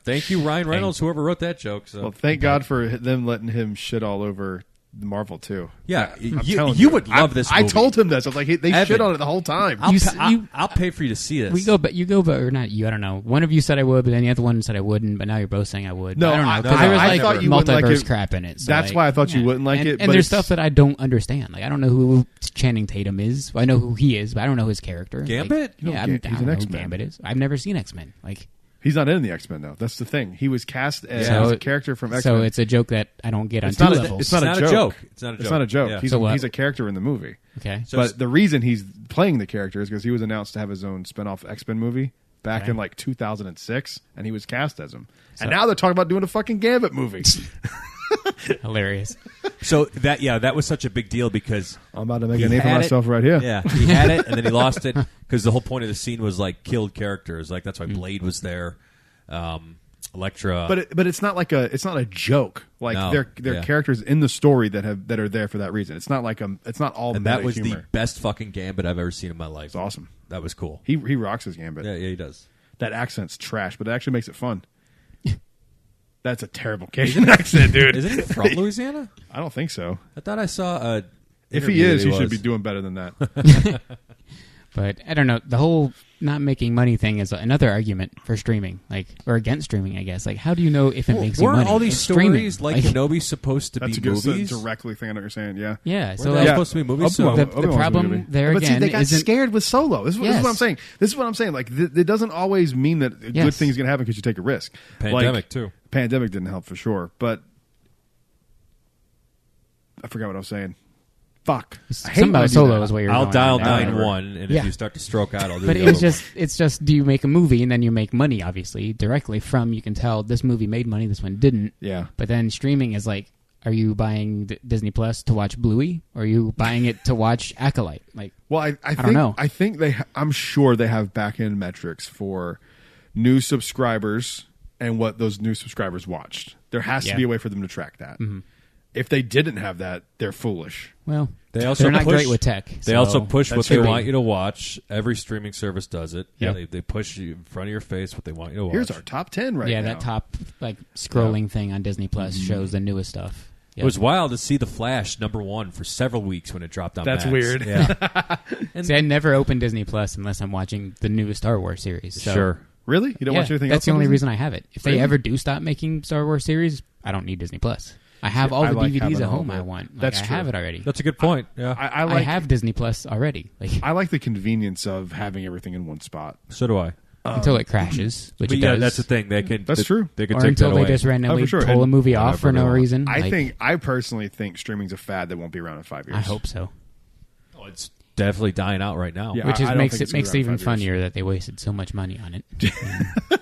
Thank you, Ryan Reynolds, whoever wrote that joke. So. Well, thank God for them letting him shit all over Marvel too. Yeah, you would love this movie. I told him this. I was like, they Evan, shit on it the whole time. I'll pay for you to see this. You go, but or not you. I don't know. One of you said I would, but then the other one said I wouldn't. But now you're both saying I would. No, I don't know. I There was I like thought you wouldn't multiverse like it. crap in it. So That's why I thought you wouldn't like it. And but there's stuff that I don't understand. Like I don't know who Channing Tatum is. I know who he is, but I don't know his character. Gambit? Like, I don't know who Gambit is. I've never seen X-Men. Like. He's not in the X-Men, though. That's the thing. He was cast as a character from X-Men. So it's a joke that I don't get on two levels. It's not a joke. It's not a joke. It's not a joke. Yeah. He's a character in the movie. Okay. But the reason he's playing the character is because he was announced to have his own spin-off X-Men movie back in like 2006, and he was cast as him. And now they're talking about doing a fucking Gambit movie. Hilarious. So that was such a big deal because I'm about to make a name for myself right here. Yeah, he had it and then he lost it because the whole point of the scene was like killed characters. Like that's why Blade was there, Elektra. But it's not it's not a joke. Like they're characters in the story that are there for that reason. It's not like it's not all. And that was humor. The best fucking Gambit I've ever seen in my life. It's awesome. That was cool. He rocks his Gambit. Yeah, he does. That accent's trash, but it actually makes it fun. That's a terrible Cajun accent, dude. Isn't he from Louisiana? I don't think so. I thought I saw a. If he is, he should be doing better than that. But I don't know. The whole not making money thing is another argument for streaming, or against streaming, I guess. Like, how do you know if it makes you money? Weren't all these stories like Kenobi's supposed to that's be movies? That's a good directly thing I know what you're saying. Yeah. Yeah. So they're supposed to be movies. The problem there but again, see, they got scared with Solo. This is what I'm saying. This is what I'm saying. Like, it doesn't always mean that a good thing is going to happen because you take a risk. Pandemic too. Pandemic didn't help for sure, but I forgot what I was saying. Fuck. Something about Solo is what you're I'll going dial on. 9-1, and if you start to stroke out, I'll do But the other it's just, do you make a movie and then you make money, obviously, directly from, you can tell this movie made money, this one didn't. Yeah. But then streaming is like, Are you buying Disney Plus to watch Bluey, or are you buying it to watch Acolyte? Like, well, I don't know. I think I'm sure they have back end metrics for new subscribers and what those new subscribers watched. There has to be a way for them to track that. Mm-hmm. If they didn't have that, they're foolish. Well, they're not great with tech. They also push what they true. want you to watch. Every streaming service does it. Yep. They push you in front of your face what they want you to watch. Here's our top 10 right now. yeah, that top scrolling thing on Disney Plus shows the newest stuff. Yep. It was wild to see The Flash #1 for several weeks when it dropped on That's Max. weird. Yeah. See, I never open Disney Plus unless I'm watching the newest Star Wars series. So, Sure. Really? You don't watch anything else? That's the on only Disney? reason I have it. If they ever do stop making Star Wars series, I don't need Disney Plus. I have all I the like DVDs having at all home of it. I want. Like, That's I true. have it already. That's a good point. Yeah. I have Disney Plus already. Like, I like the convenience of having everything in one spot. So do I. until it crashes, which But it yeah, does. that's the thing. They can. That's true. They can Or take until that they away. just randomly for sure. pull a And movie off for whatever no they want. reason. I personally think streaming's a fad that won't be around in 5 years. I hope so. Oh, it's definitely dying out right now. Yeah. Which I is don't makes think it it's gonna makes be it around even 5 years. funnier that they wasted so much money on it.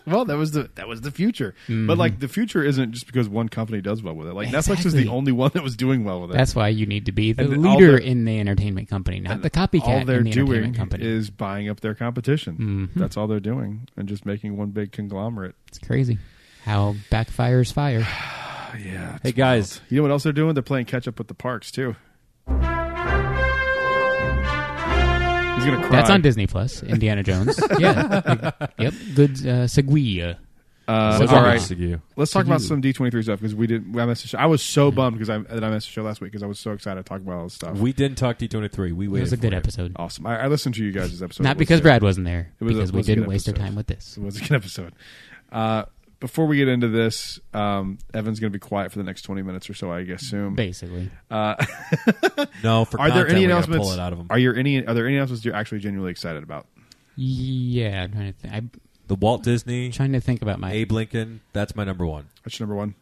Well, that was the future. But like the future isn't just because one company does well with it. Like Netflix was the Exactly. only one that was doing well with it. That's why you need to be the And all leader they're- in the entertainment company, not the all copycat they're in the doing entertainment company. is buying up their competition. That's all they're doing, and just making one big conglomerate. It's crazy how backfires fire. Yeah. Hey guys, You know what else they're doing? They're playing catch up with the parks too. He's gonna cry. That's on Disney Plus. Indiana Jones. Yeah. Yep. Good segue. All all right. Sigu. Let's talk about some D23 stuff because we didn't. I missed the show. I was so bummed because I missed the show last week because I was so excited to talk about all this stuff. We didn't talk D23. We It waited. was a for good it. episode. Awesome. I listened to you guys' episode. It Not was because good. Brad wasn't there, It was a- because it we was a good didn't waste our episode. time with this. It was a good episode. Before we get into this, Evan's going to be quiet for the next 20 minutes or so, I assume. Basically. No, for Are there content, any we gotta announcements? Pull it out of them. Are there any announcements you're actually genuinely excited about? Yeah, I'm trying to think. I'm The Walt Disney, trying to think about my. Abe Lincoln. That's my number one. What's your number one?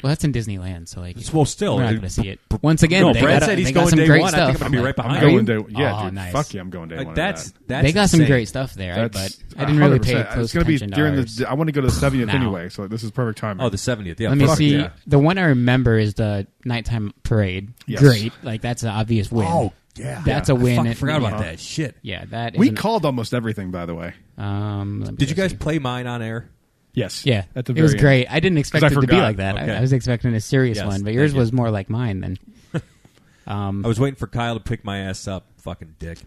Well, that's in Disneyland, so like, Well, still, we're not going to see it. Once again, No, they Brad got, said he's they got going some day great one. I stuff. think I'm gonna be like, right behind I'm Are going you? day. Yeah, Oh, dude. nice. Fuck yeah, I'm going day one. That's They got some insane. great stuff there, but That's I didn't really pay 100%. close It's going to be attention to during ours. the. I want to go to the 70th Now. anyway, so this is perfect timing. Oh, the 70th. Yeah. Let me fuck see. Yeah. The one I remember is the nighttime parade. Yes. Great, like that's an obvious win. Oh, yeah. That's a win. I forgot about Yeah. that. Shit. Yeah, that. we isn't- called almost everything, by the way. let me Did you go guys see. play mine on air? Yes. Yeah, At the it was very end. great. I didn't expect 'Cause it I to be forgot. like that. Okay. I was expecting a serious Yes, one, but thank yours you. was more like mine. Then I was waiting for Kyle to pick my ass up. Fucking dick.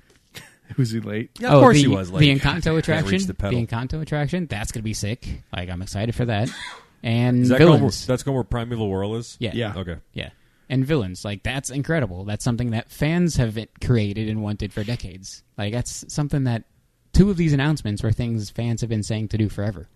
Was he late? Yeah, of course the, he was late. The Encanto Can't attraction. reach the pedal. Encanto attraction. That's gonna be sick. Like I'm excited for that. And Is that going where, villains. that's going where Primeval Whirl is? Yeah. Yeah. Okay. Yeah. And villains, like that's incredible. That's something that fans have created and wanted for decades. Like that's something that two of these announcements were things fans have been saying to do forever.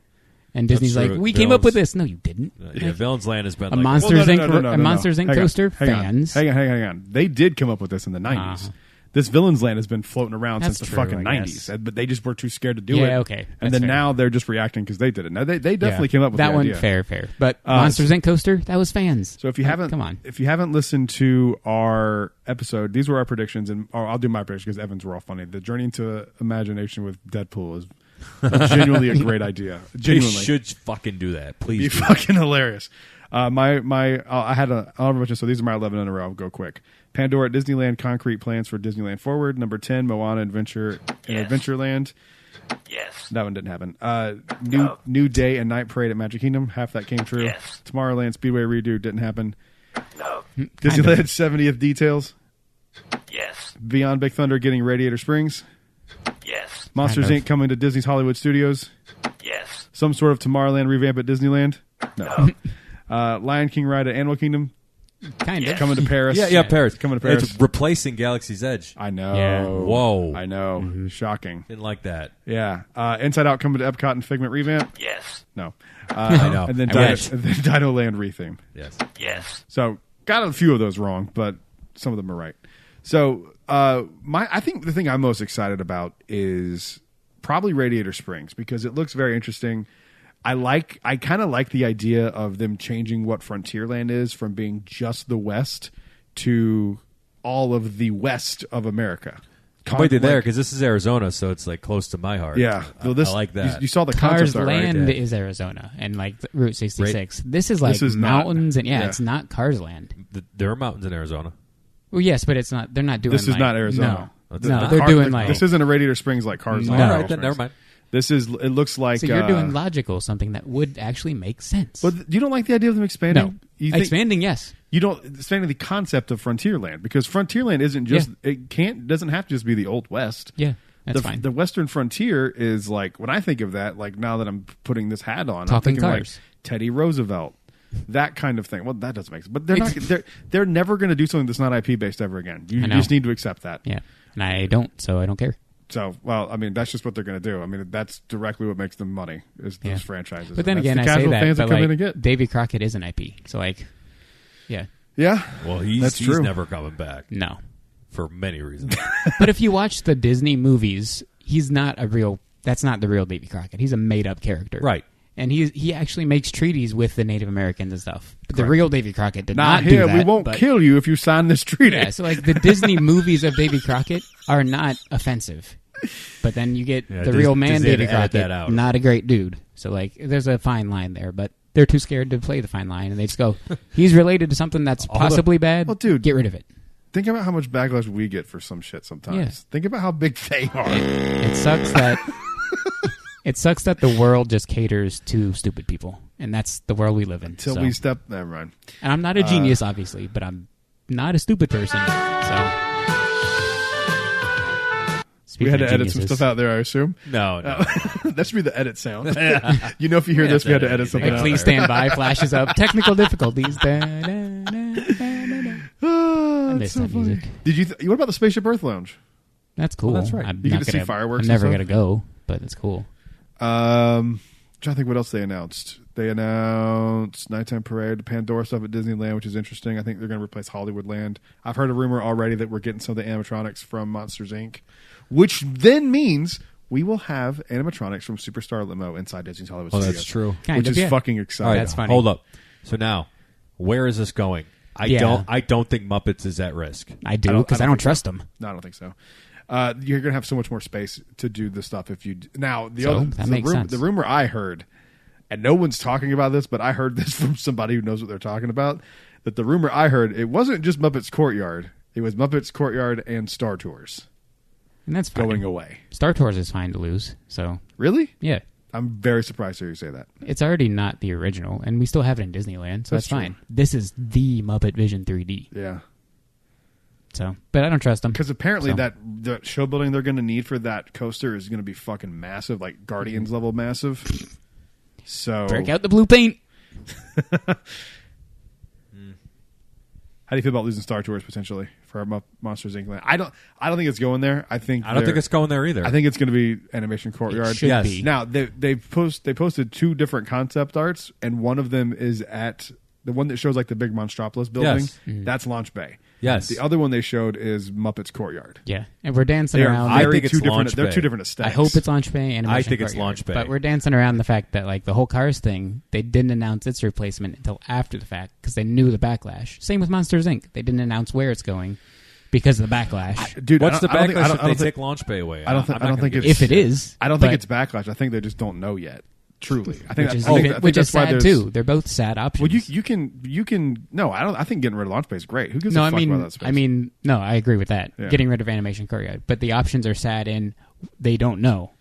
And Disney's That's like, true. we came up with Villains- this. No, you didn't. Yeah, Villains Land has been A like Monsters Well, Inc. A Monsters Inc. Hang on, coaster, hang on. fans. Hang on. They did come up with this in the 90s. Uh-huh. This Villains Land has been floating around That's since the true, fucking I 90s, guess. but they just were too scared to do it. Yeah, okay. And That's then fair. now they're just reacting because they did it. Now they definitely Yeah. came up with that the one. idea. Fair. But Monsters Inc. coaster, that was fans. So if you Like, haven't, come on. if you haven't listened to our episode, these were our predictions, and I'll do my predictions because Evans were all funny. The Journey into Imagination with Deadpool is genuinely a great idea. They Genuinely, should fucking do that. be Please. do. fucking hilarious. I had a honorable mention, so these are my 11 in a row. I'll go quick. Pandora at Disneyland, concrete plans for Disneyland Forward. Number 10, Moana Adventure in Adventureland. Yes. That one didn't happen. New Day and Night Parade at Magic Kingdom. Half that came true. Yes. Tomorrowland Speedway redo didn't happen. No. Disneyland 70th details. Yes. Beyond Big Thunder getting Radiator Springs. Yes. Monsters Kind of. Inc. coming to Disney's Hollywood Studios. Yes. Some sort of Tomorrowland revamp at Disneyland. No. Lion King ride at Animal Kingdom. Kind of. Coming to Paris. Yeah, Paris. Coming to Paris. It's replacing Galaxy's Edge. I know. Yeah. Whoa. I know. Shocking. Didn't like that. Yeah. Inside Out coming to Epcot and Figment revamp. Yes. No. I know. And then I wish. Dino Land retheme. Yes. Yes. So got a few of those wrong, but some of them are right. So I think the thing I'm most excited about is probably Radiator Springs because it looks very interesting. I kind of like the idea of them changing what Frontierland is from being just the West to all of the West of America. Wait, they're there because this is Arizona, so it's like close to my heart. Yeah, I like that. You saw the Cars concept art, right? Land Yeah. is Arizona and like Route 66. This is like This is not. mountains and Yeah. it's not Cars Land. There are mountains in Arizona. Well, yes, but it's not. They're not doing. This is like, not Arizona. No, That's no, not. they're doing like. This isn't a Radiator Springs like Cars No. Land. All No. right, then never mind. This is. It looks like. So you're doing logical, something that would actually make sense. But you don't like the idea of them expanding? No, You think, expanding, yes. You don't expanding the concept of Frontierland because Frontierland isn't just. Yeah. It doesn't have to just be the Old West. Yeah, that's the, fine. The Western frontier is like when I think of that. Like now that I'm putting this hat on, I'm Talking thinking like cars. Teddy Roosevelt, that kind of thing. Well, that doesn't make sense. But they're not. They're never going to do something that's not IP based ever again. You I know. just need to accept that. Yeah, and I don't, so I don't care. So, well, I mean, that's just what they're going to do. I mean, that's directly what makes them money is those Yeah. franchises. But then And again, that's I the say casual that, fans but that come in and like get. Davy Crockett is an IP, so like, yeah, Yeah, Well, That's he's true. never coming back no. for many reasons. But if you watch the Disney movies, he's not a real. That's not the real Davy Crockett. He's a made up character, Right. And he actually makes treaties with the Native Americans and stuff. But the real Davy Crockett did not not here. do that. We won't but- kill you if you sign this treaty. Yeah, so like the Disney movies of Davy Crockett are not offensive. But then you get Yeah, the real Disney man had to Davy edit Crockett, that out. not a great dude. So like there's a fine line there, but they're too scared to play the fine line and they just go, he's related to something that's possibly bad. Well, dude, get rid of it. Think about how much backlash we get for some shit sometimes. Yeah. Think about how big they are. It sucks that it sucks that the world just caters to stupid people. And that's the world we live in. Until so. we step. Never mind. And I'm not a genius, obviously, but I'm not a stupid person. So We had to edit some geniuses. stuff out there, I assume. No. That should be the edit sound. You know, if you hear this, we had to edit something Like, out. please stand by. Flashes up. Technical difficulties. Da, da, da, da, da, da. Ah, I that's miss so that funny. music. Did you? What about the Spaceship Earth Lounge? That's cool. that's right. I'm You get not to see gonna- fireworks I'm and never stuff? gonna go, but it's cool. Trying to think what else they announced. They announced Nighttime Parade, the Pandora stuff at Disneyland, which is interesting. I think they're going to replace Hollywoodland. I've heard a rumor already that we're getting some of the animatronics from Monsters Inc., which then means we will have animatronics from Superstar Limo inside Disney's Hollywood Oh, Studios. that's true. Kind which of, is yeah. fucking All exciting. right, That's funny. Hold up. So now, where is this going? Yeah. I don't think Muppets is at risk. I do because I don't trust them. No, I don't think so. You're going to have so much more space to do the stuff if you now the So, other that the makes sense. The rumor I heard, and no one's talking about this, but I heard this from somebody who knows what they're talking about. That the rumor I heard, it wasn't just Muppets Courtyard; it was Muppets Courtyard and Star Tours And that's fine. going away. Star Tours is fine to lose. So Really? yeah, I'm very surprised to hear you say that. it's already not the original, and we still have it in Disneyland, so That's that's fine. This is the Muppet Vision 3D. Yeah, So, but I don't trust them because apparently So. that the show building they're going to need for that coaster is going to be fucking massive, like Guardians level massive. So break out the blue paint. How do you feel about losing Star Tours potentially for Monsters Inc. Land? I don't think it's going there. I think I don't think it's going there either. I think it's going to be Animation Courtyard. It should Yes. be. Now they posted two different concept arts, and one of them is at the one that shows like the big Monstropolis building. Yes. That's Launch Bay. Yes. The other one they showed is Muppets Courtyard. Yeah, and we're dancing They are around. I very think it's two different. Launch They're Bay. two different aesthetics. I hope it's Launch Bay. Animation I think it's Courtyard. Launch Bay. But we're dancing around the fact that like the whole Cars thing, they didn't announce its replacement until after the fact because they knew the backlash. Same with Monsters Inc. They didn't announce where it's going because of the backlash. dude. What's the I don't think- backlash I don't if they think- take Launch Bay away? I don't think- I'm I not don't gonna think give it's- a If it shit. is, I don't think but- it's backlash. I think they just don't know yet. Truly, I think which is, I think which that's is why sad there's- too. They're both sad options. Well, you can no. I don't. I think getting rid of Launch Bay is great. Who gives no, a I fuck mean, about that space? I mean, no, I agree with that. Yeah. Getting rid of Animation Courtyard, but the options are sad, and they don't know,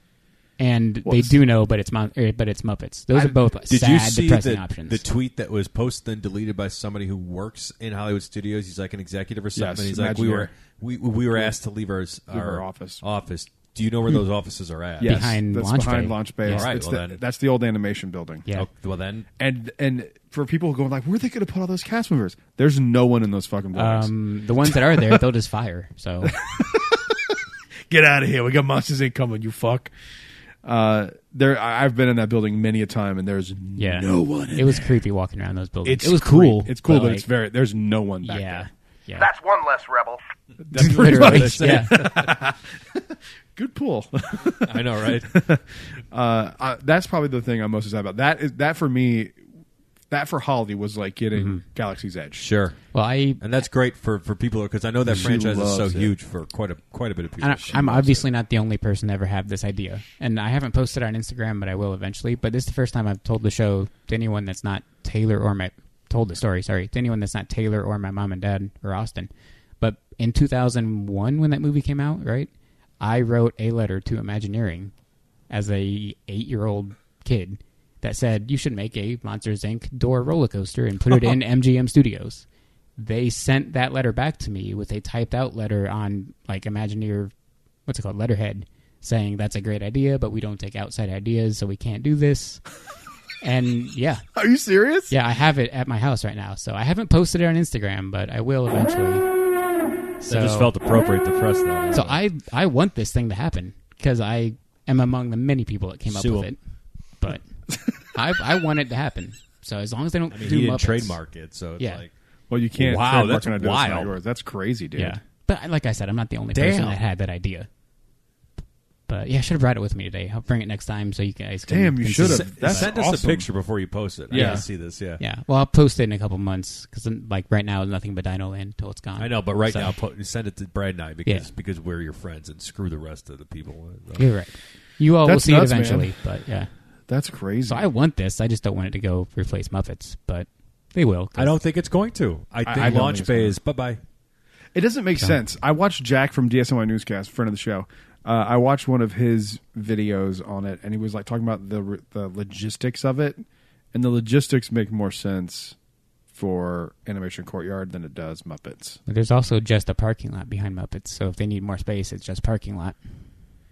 and Well, they it's- do know, but it's Muppets. Those are both Did sad, you see depressing the, options. the tweet that was posted and deleted by somebody who works in Hollywood Studios? He's like an executive or something. Yes, He's like, Imagineer. we were asked to leave our office. Do you know where those offices are at? Yes, behind that's Launch behind Bay. Launch Bay. Yeah. It's- All right, it's well the- then. that's the old animation building. yeah, Oh, well then, And for people going like, where are they going to put all those cast members? There's no one in those fucking buildings. the ones that are there, they'll just fire. So Get out of here! We got Monsters Inc. coming. You fuck. I've been in that building many a time, and there's yeah, no one. It was creepy walking around those buildings. It's it was cool. It's cool, but like, it's very. There's no one back yeah, there. yeah. That's one less rebel. That's pretty Literally, much- yeah. Good pull. I know, right? That's probably the thing I'm most excited about. That for me, that for holiday was like getting Galaxy's Edge. Sure. Well, and that's great for people because I know that She franchise is so loves it. huge for quite a bit of people. I'm obviously not the only person to ever have this idea, and I haven't posted it on Instagram, but I will eventually. But this is the first time I've told the show to anyone that's not Taylor or told the story. Sorry, to anyone that's not Taylor or my mom and dad or Austin. But in 2001, when that movie came out, right, I wrote a letter to Imagineering as a 8-year-old kid that said you should make a Monsters Inc. door roller coaster and put it in MGM Studios. They sent that letter back to me with a typed out letter on like Imagineer, what's it called, letterhead, saying that's a great idea, but we don't take outside ideas, so we can't do this. And yeah. Are you serious? Yeah, I have it at my house right now. So I haven't posted it on Instagram, but I will eventually. So I just felt appropriate to press that. So I want this thing to happen because I am among the many people that came up with it. But I want it to happen. So as long as they don't do he didn't Muppets. trademark it, so it's like... Well, you can't. Wow, trademark that's an idea that's not wild. yours. That's crazy, dude. Yeah. But like I said, I'm not the only person that had that idea. But yeah, I should have brought it with me today. I'll bring it next time so you guys can... Damn, you can should see have. it. That's Send us awesome. a picture before you post it. I Yeah. gotta see this, yeah. Yeah. Well, I'll post it in a couple months because like right now, nothing but Dino Land until it's gone. I know, but right So- now, send it to Brad and I because we're your friends and screw the rest of the people. You're right. You all will That's see nuts, it eventually, man. but yeah. That's crazy. So I want this. I just don't want it to go replace Muppets, but they will. I don't think it's going to. I think I don't Launch think it's Bay going is bye-bye. It doesn't make sense. I watched Jack from DSNY Newscast, friend of the show. I watched one of his videos on it, and he was like talking about the logistics of it, and the logistics make more sense for Animation Courtyard than it does Muppets. There's also just a parking lot behind Muppets, so if they need more space, it's just parking lot.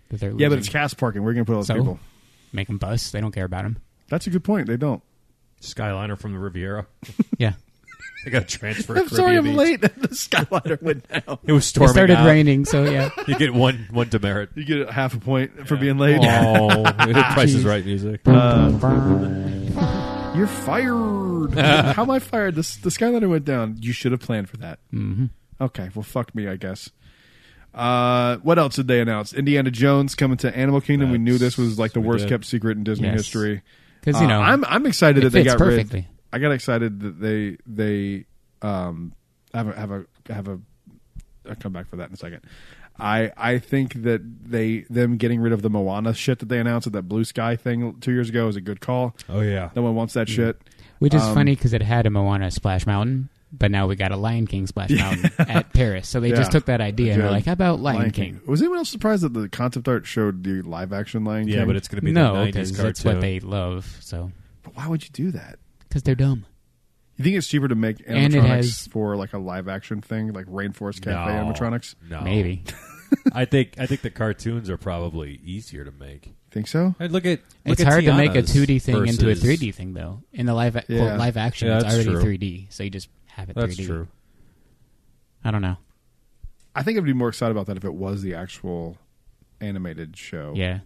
That they're Yeah, but losing. it's cast parking. We're going to put all those So? people. Make them bus. They don't care about them. That's a good point. They don't. Skyliner from the Riviera. Yeah. I got to transfer. I'm sorry I'm Caribbean late. The Skyliner went down. It was It storming started out. raining, so yeah. You get one demerit. You get half a point for being late. Oh, Price is Right music. You're fired. How am I fired? The Skyliner went down. You should have planned for that. Mm-hmm. Okay, well, fuck me, I guess. What else did they announce? Indiana Jones coming to Animal Kingdom. We knew this was like the we worst did. kept secret in Disney Yes. history. Because, I'm excited it that they fits got perfectly. rid. I got excited that they have a. I'll come back for that in a second. I think that them getting rid of the Moana shit that they announced at that Blue Sky thing 2 years ago is a good call. Oh, yeah. No one wants that shit. Which is funny because it had a Moana Splash Mountain, but now we got a Lion King Splash Mountain at Paris. So they Yeah. just took that idea and Good. they're like, how about Lion King? Was anyone else surprised that the concept art showed the live action Lion King? Yeah, but it's going to be No, the 90s because cartoon. that's what they love. So But why would you do that? because they're dumb. You think it's cheaper to make And it animatronics has- for like a live action thing, like Rainforest Cafe No. animatronics? No. Maybe. I think the cartoons are probably easier to make. Think so? And look It's at hard to make a Tiana's 2D thing into a versus- 3D thing, though. In the live Yeah. live action, Yeah, it's that's already true. 3D, so you just have it 3D. That's true. I don't know. I think I'd be more excited about that if it was the actual animated show. Yeah.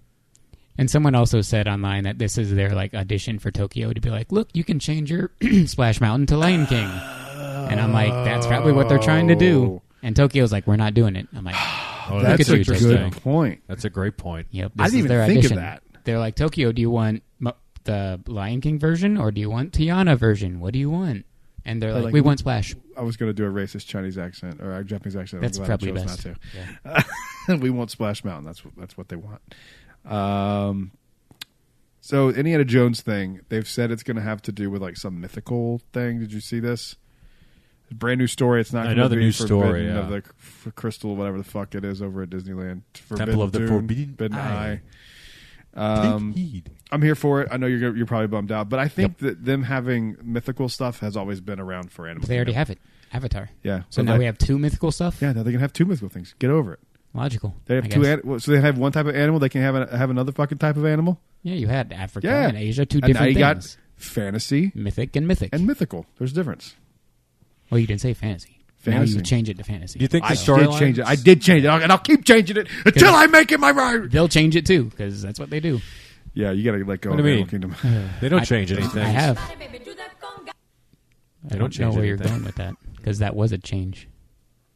And someone also said online that this is their like audition for Tokyo to be like, look, you can change your Splash Mountain to Lion King. And I'm like, that's probably what they're trying to do. And Tokyo's like, we're not doing it. I'm like, Oh, That's at a you, good Tokyo. point. That's a great point. yep, I this didn't is their even think of audition. that. They're like, Tokyo, do you want the Lion King version or do you want Tiana version? What do you want? And they're like, we want Splash. I was going to do a racist Chinese accent or a Japanese accent. That's I'm glad I probably chose best. Not to. We want Splash Mountain. That's what they want. So Indiana Jones thing, they've said it's going to have to do with like some mythical thing. Did you see this? A brand new story. It's not I going know to the be new Forbidden story, yeah. of the crystal, whatever the fuck it is over at Disneyland. Temple of the Forbidden Eye. Take heed. I'm here for it. I know you're probably bummed out, but I think that them having mythical stuff has always been around for Animal They already Kingdom. have it. Avatar. Yeah. So now we have two mythical stuff? Yeah, now they can have two mythical things. Get over it. Logical. They have I two. guess. So they have one type of animal. They can have another fucking type of animal. Yeah, you had Africa Yeah. and Asia, two And different now you things. got fantasy Mythic and mythic. and mythical. There's a difference. Well, you didn't say fantasy. Fantasy. Now you change it to fantasy. Do you think the I did storyline? change it. I did change it, and I'll keep changing it until I make it my right. They'll change it too, because that's what they do. Yeah, you got to let go What of do you Animal mean? Kingdom. They don't change anything. I have. They I don't know change where you're anything. going with that, because that was a change.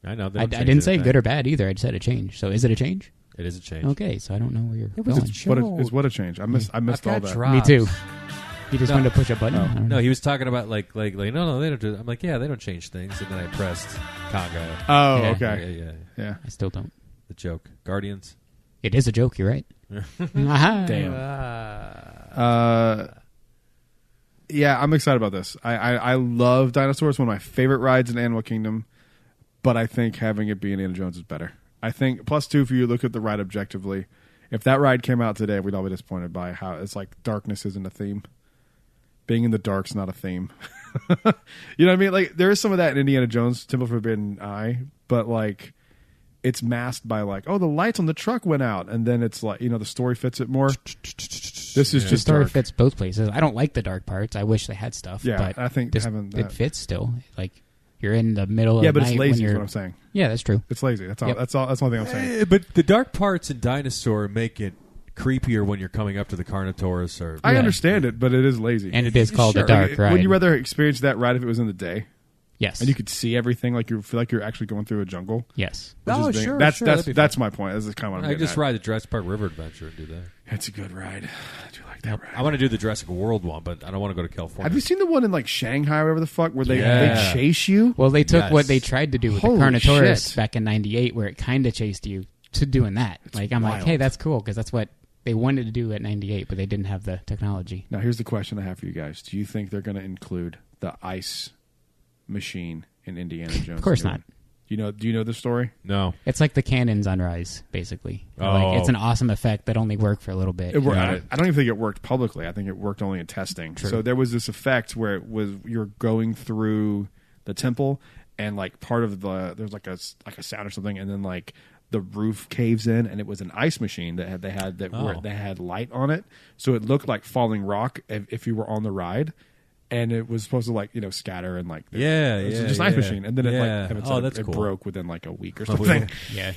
I know. They I don't change didn't say anything. good or bad either. I just said a change. So is it a change? It is a change. Okay, so I don't know where you're was going. a What a change! I missed all I've got that. drops. Me too. He just wanted to push a button. I don't know. No, he was talking about like no, they don't do that. I'm like, yeah, they don't change things. And then I pressed Conga. Oh, Yeah. okay. Yeah. I still don't. The joke. Guardians. It is a joke. You're right. Aha. Damn. Yeah, I'm excited about this. I love dinosaurs. One of my favorite rides in Animal Kingdom, but I think having it be Indiana Jones is better. I think +2 if you look at the ride objectively. If that ride came out today, we'd all be disappointed by how it's like darkness isn't a theme. Being in the dark's not a theme. You know what I mean? Like there is some of that in Indiana Jones, Temple of Forbidden Eye, but like it's masked by like, oh, the lights on the truck went out, and then it's like, you know, the story fits it more. This is The just story dark. fits both places. I don't like the dark parts. I wish they had stuff. Yeah, but I think this, having it that- fits still. Like you're in the middle of Yeah, the but night it's when lazy. Is you're. what I'm saying. Yeah, that's true. It's lazy. That's all. Yep. That's all. That's one thing I'm saying. But the dark parts in Dinosaur make it creepier when you're coming up to the Carnotaurus. Or I Yeah. understand it, but it is lazy. And it is called Sure. the dark Like, ride. Would you rather experience that ride if it was in the day Yes. and you could see everything, like you feel like you're actually going through a jungle? Yes. Which Oh, is being- sure, That's sure, that'd be that's my point. That's kind of what I'm I getting just at. ride the Jurassic Park River Adventure and do that. It's a good ride. I do like that ride. I want to do the Jurassic World one, but I don't want to go to California. Have you seen the one in like Shanghai or whatever the fuck where they Yeah. chase you? Well, they took Yes. what they tried to do with Holy the Carnotaurus shit. back in '98, where it kind of chased you, to doing that. Like I'm like, wild. hey, that's cool because that's what they wanted to do at '98, but they didn't have the technology. Now here's the question I have for you guys: do you think they're going to include the ice machine in Indiana Jones? Of course new not. one? Do you know the story? No. It's like the cannons on Rise, basically. Oh. Like, it's an awesome effect that only worked for a little bit. It worked. Got it. I don't even think it worked publicly. I think it worked only in testing. True. So there was this effect where it was you're going through the temple, and like part of there's like a sound or something, and then like the roof caves in, and it was an ice machine that they had light on it, so it looked like falling rock if you were on the ride. And it was supposed to like scatter and like it was just an ice machine, and then it like Evan said, that's it cool. broke within like a week or something. Yeah.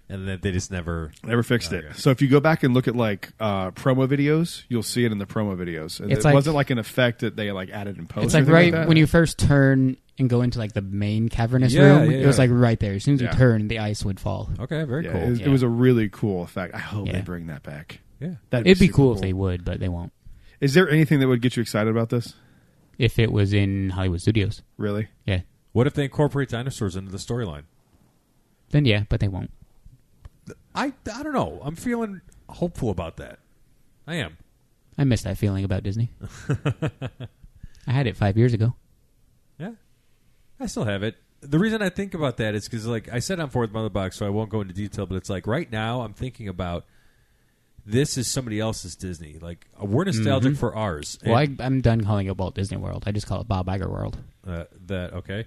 And then they just never Fixed Okay. it. So if you go back and look at like promo videos, you'll see it in the promo videos. And It's it like- wasn't like an effect that they like added in post. It's or like anything right that. when you first turn and go into like the main cavernous Yeah, room, yeah, it was yeah. like right there. As soon as Yeah. you turn, the ice would fall. Okay, very Yeah, cool. it Yeah. was a really cool effect. I hope Yeah. they bring that back. Yeah. That'd It'd be super cool if they would, but they won't. Is there anything that would get you excited about this? If it was in Hollywood Studios, Really? yeah, What if they incorporate dinosaurs into the storyline? then yeah, but they won't. I don't know. I'm feeling hopeful about that. I am. I miss that feeling about Disney. I had it 5 years ago. Yeah. I still have it. The reason I think about that is because, like I said on Fourth Mother Box, so I won't go into detail, but it's like right now I'm thinking about this is somebody else's Disney. Like we're nostalgic for ours. Well, And, I'm done calling it Walt Disney World. I just call it Bob Iger World. okay.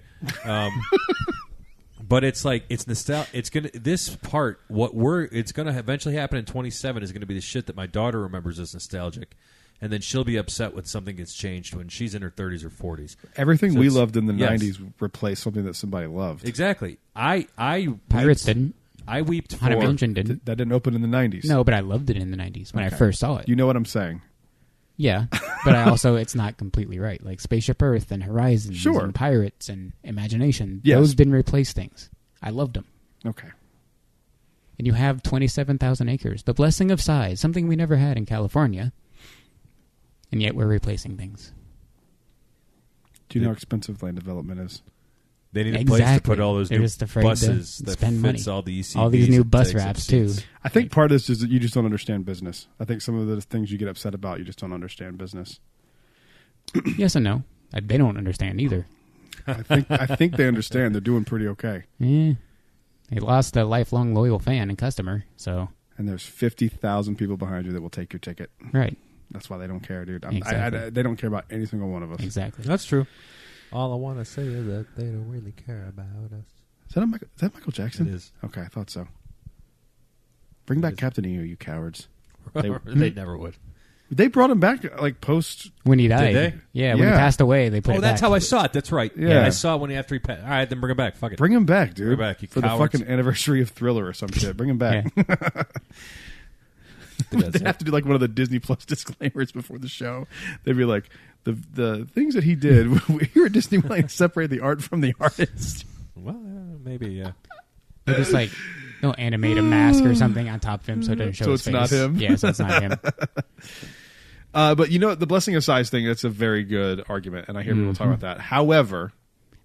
But it's like it's nostalgia. It's gonna this part. It's gonna eventually happen in 27 is gonna be the shit that my daughter remembers as nostalgic, and then she'll be upset when something gets changed when she's in her 30s or 40s. Everything So we it's- loved in the yes. 90s replaced something that somebody loved. Exactly. I Pirates wept- didn't. I weeped for. Haunted Mansion didn't. That didn't open in the 90s. No, but I loved it in the 90s when I Okay. first saw it. You know what I'm saying? Yeah, but I also it's not completely right. Like Spaceship Earth and Horizons Sure. and Pirates and Imagination. Yes. Those didn't replace things. I loved them. Okay. And you have 27,000 acres. The blessing of size, something we never had in California. And yet we're replacing things. Do you know how expensive land development is? They need a place to Exactly. put all those They're new just afraid to buses that spend fits money. all the ECVs. All these new and bus takes up wraps, too. seats. I think part of this is that you just don't understand business. I think some of the things you get upset about, you just don't understand business. Yes and no. They don't understand either. I think they understand. They're doing pretty okay. Yeah. They lost a lifelong loyal fan and customer. So, And there's 50,000 people behind you that will take your ticket. right. That's why they don't care, dude. Exactly. They don't care about any single one of us. Exactly. That's true. All I want to say is that they don't really care about us. Is that Michael Jackson? It is. Okay, I thought so. Bring back is. Captain EO, you cowards. They never would. They brought him back like post. When he died. they? Yeah, when he Yeah. passed away, they put Oh, it that's back. how I saw it. That's right. Yeah. I saw it when after he passed. All right, then bring it back. Fuck it. Bring him back, dude. Bring him back, you for cowards. the fucking anniversary of Thriller or some shit. Bring him back. Yeah. They have to do like one of the Disney Plus disclaimers before the show. They'd be like, the things that he did here at Disney like separate the art from the artist. Well, maybe, yeah. They'll just like they'll animate a mask or something on top of him so it doesn't show So his it's not face. him? Yeah, so it's not him. But the blessing of size thing, that's a very good argument, and I hear people talk about that. However,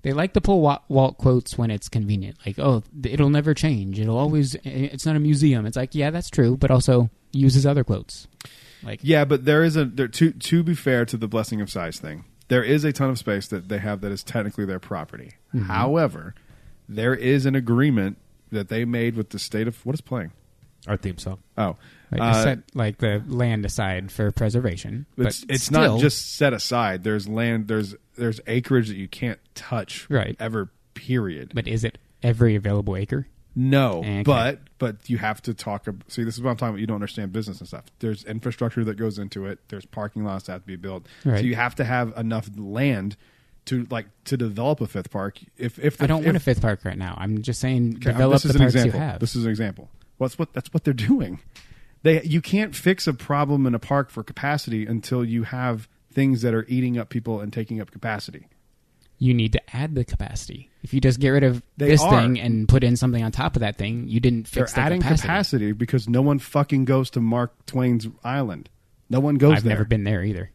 they like to pull Walt quotes when it's convenient. Like, oh, it'll never change. It'll always. It's not a museum. It's like, yeah, that's true, but also uses other quotes. Like, yeah, but to be fair to the blessing of size thing, there is a ton of space that they have that is technically their property. However, there is an agreement that they made with the state of what is playing. Our theme song. Oh, set the land aside for preservation. It's still, not just set aside. There's land. There's acreage that you can't touch. Right. Ever. Period. But is it every available acre? No. Okay. But you have to talk. See, this is what I'm talking about. You don't understand business and stuff. There's infrastructure that goes into it. There's parking lots that have to be built. Right. So you have to have enough land to develop a fifth park. I don't want a fifth park right now. I'm just saying Okay, develop the parks you have. This is an example. That's what they're doing. You can't fix a problem in a park for capacity until you have things that are eating up people and taking up capacity. You need to add the capacity. If you just get rid of They this are. thing and put in something on top of that thing, you didn't fix They're the adding capacity because no one fucking goes to Mark Twain's Island. No one goes I've there. never been there either.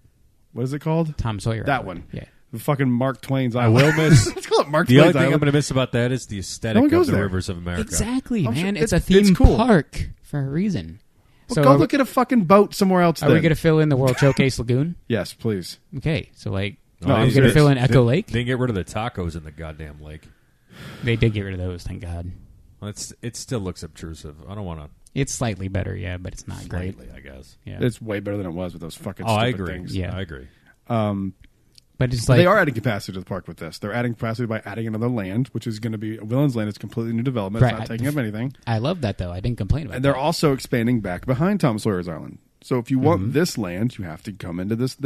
What is it called? Tom Sawyer. That Island. one. Yeah. The fucking Mark Twain's I Island. will miss. Let's call it Mark The only Twain's thing I'm Island. going to miss about that is the No aesthetic one of goes the there. rivers of America. Exactly, I'm sure man. It's a it's theme cool. park for a reason. Well, So go are look at a fucking boat somewhere else. we then. going to fill in the World Showcase Lagoon? Yes, please. Okay, so like, No, I'm he's going to good. fill in Echo Lake. They get rid of the tacos in the goddamn lake. They did get rid of those, thank God. Well, it still looks obtrusive. I don't want to. It's slightly better, yeah, but it's not great. Slightly, I guess. Yeah, It's way better than it was with those fucking. Oh, I stupid agree. Things. Yeah. I agree. but it's like They are adding capacity to the park with this. They're adding capacity by adding another land, which is going to be Villains Land. It's completely new development. Right. It's not taking up anything. I love that though. I didn't complain about And they're that. also expanding back behind Tom Sawyer's Island. So if you want this land, you have to come into this.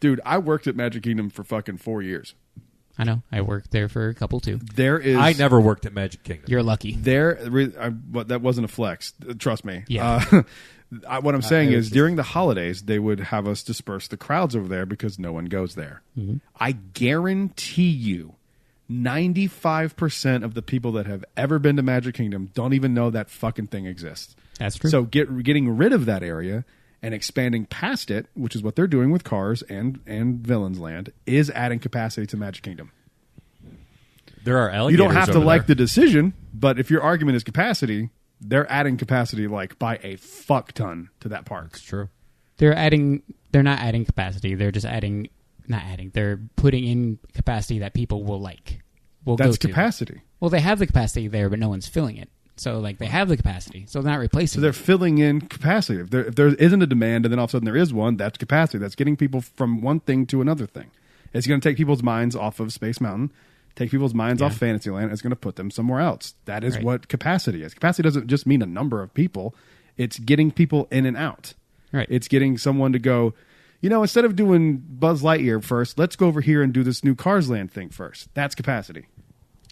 Dude, I worked at Magic Kingdom for fucking 4 years. I know. I worked there for a couple too. There is. I never worked at Magic Kingdom. You're lucky. But that wasn't a flex. Trust me. Yeah. What I'm saying is, during the holidays, they would have us disperse the crowds over there because no one goes there. I guarantee you, 95% of the people that have ever been to Magic Kingdom don't even know that fucking thing exists. That's true. So getting rid of that area and expanding past it, which is what they're doing with Cars and Villains Land, is adding capacity to Magic Kingdom. There are You alligators. don't have to over like there. the decision, but if your argument is capacity, they're adding capacity like by a fuck ton to that park. It's true. They're not adding capacity. They're just they're putting in capacity that people will like. Will That's go to. capacity. Well, they have the capacity there, but no one's filling it. So like they have the capacity. So they're not replacing So they're it. filling in capacity. If there isn't a demand and then all of a sudden there is one, that's capacity. That's getting people from one thing to another thing. It's going to take people's minds off of Space Mountain, take people's minds off Fantasyland. It's going to put them somewhere else. That is Right. what capacity is. Capacity doesn't just mean a number of people. It's getting people in and out. Right. It's getting someone to go, instead of doing Buzz Lightyear first, let's go over here and do this new Cars Land thing first. That's capacity.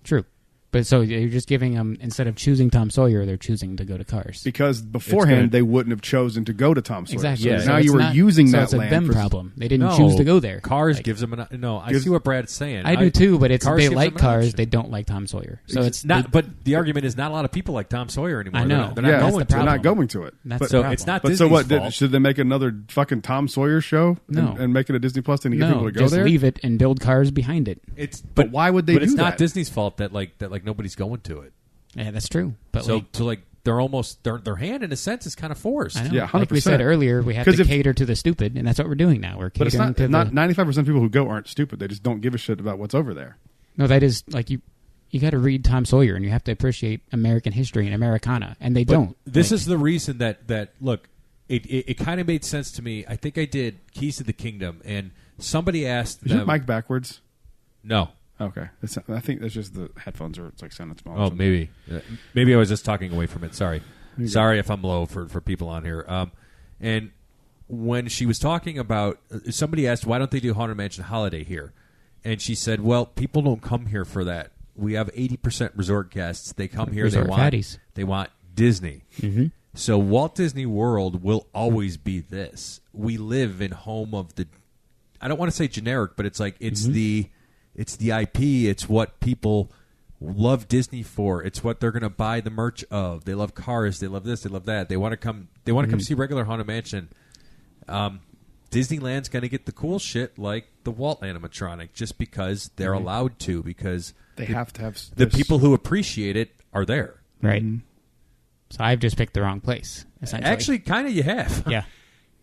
True. But so you're just giving them, instead of choosing Tom Sawyer, they're choosing to go to Cars. Because beforehand, good. they wouldn't have chosen to go to Tom Sawyer. Exactly. So Yeah. now it's you were not- using so that it's a land. them for- problem. They didn't choose to go there. Cars Like, gives them an. No, I Gives- see what Brad's saying. I do too, but it's Cars they gives like them an Cars. option. They don't like Tom Sawyer. So it's Not, but the argument is not a lot of people like Tom Sawyer anymore. I know. They're not Yeah, going the to. they're problem. not going to it. That's But- the So problem. it's not But Disney's so what? fault. Should they make another fucking Tom Sawyer show No. and make it a Disney Plus thing to get people No, to go just there? leave it and build Cars behind it. But why would they But do it's that? not Disney's fault that nobody's going to it. Yeah, that's true. But So they're almost their hand in a sense is kind of forced. I know. Yeah, like we 100%. said earlier, we have 'Cause to if- cater to the stupid, and that's what we're doing now. We're But it's catering not. to Not the 95% of people who go aren't stupid. They just don't give a shit about what's over there. no. That is like you got to read Tom Sawyer, and you have to appreciate American history and Americana, and they don't. This Like, is the reason that look, it kind of made sense to me. I think I did Keys to the Kingdom, and somebody asked Is your them. mic backwards? No. Okay, I think that's just the headphones are. It's like sounding small. or Oh, something. maybe I was just talking away from it. Sorry if I'm low for people on here. And when she was talking about, somebody asked, why don't they do Haunted Mansion Holiday here? And she said, well, people don't come here for that. We have 80% resort guests. They come here. Resort fatties. They want Disney. Mm-hmm. So Walt Disney World will always be this. We live in home of the. I don't want to say generic, but it's like it's the IP. It's what people love Disney for. It's what they're going to buy the merch of. They love Cars. They love this. They love that. They want to come. They want to come see regular Haunted Mansion. To Disneyland's going to get the cool shit like the Walt animatronic, just because they're allowed to, because They have to have the this- people who appreciate it are there. Right. So I've just picked the wrong place. Essentially. Actually, kind of you have. yeah.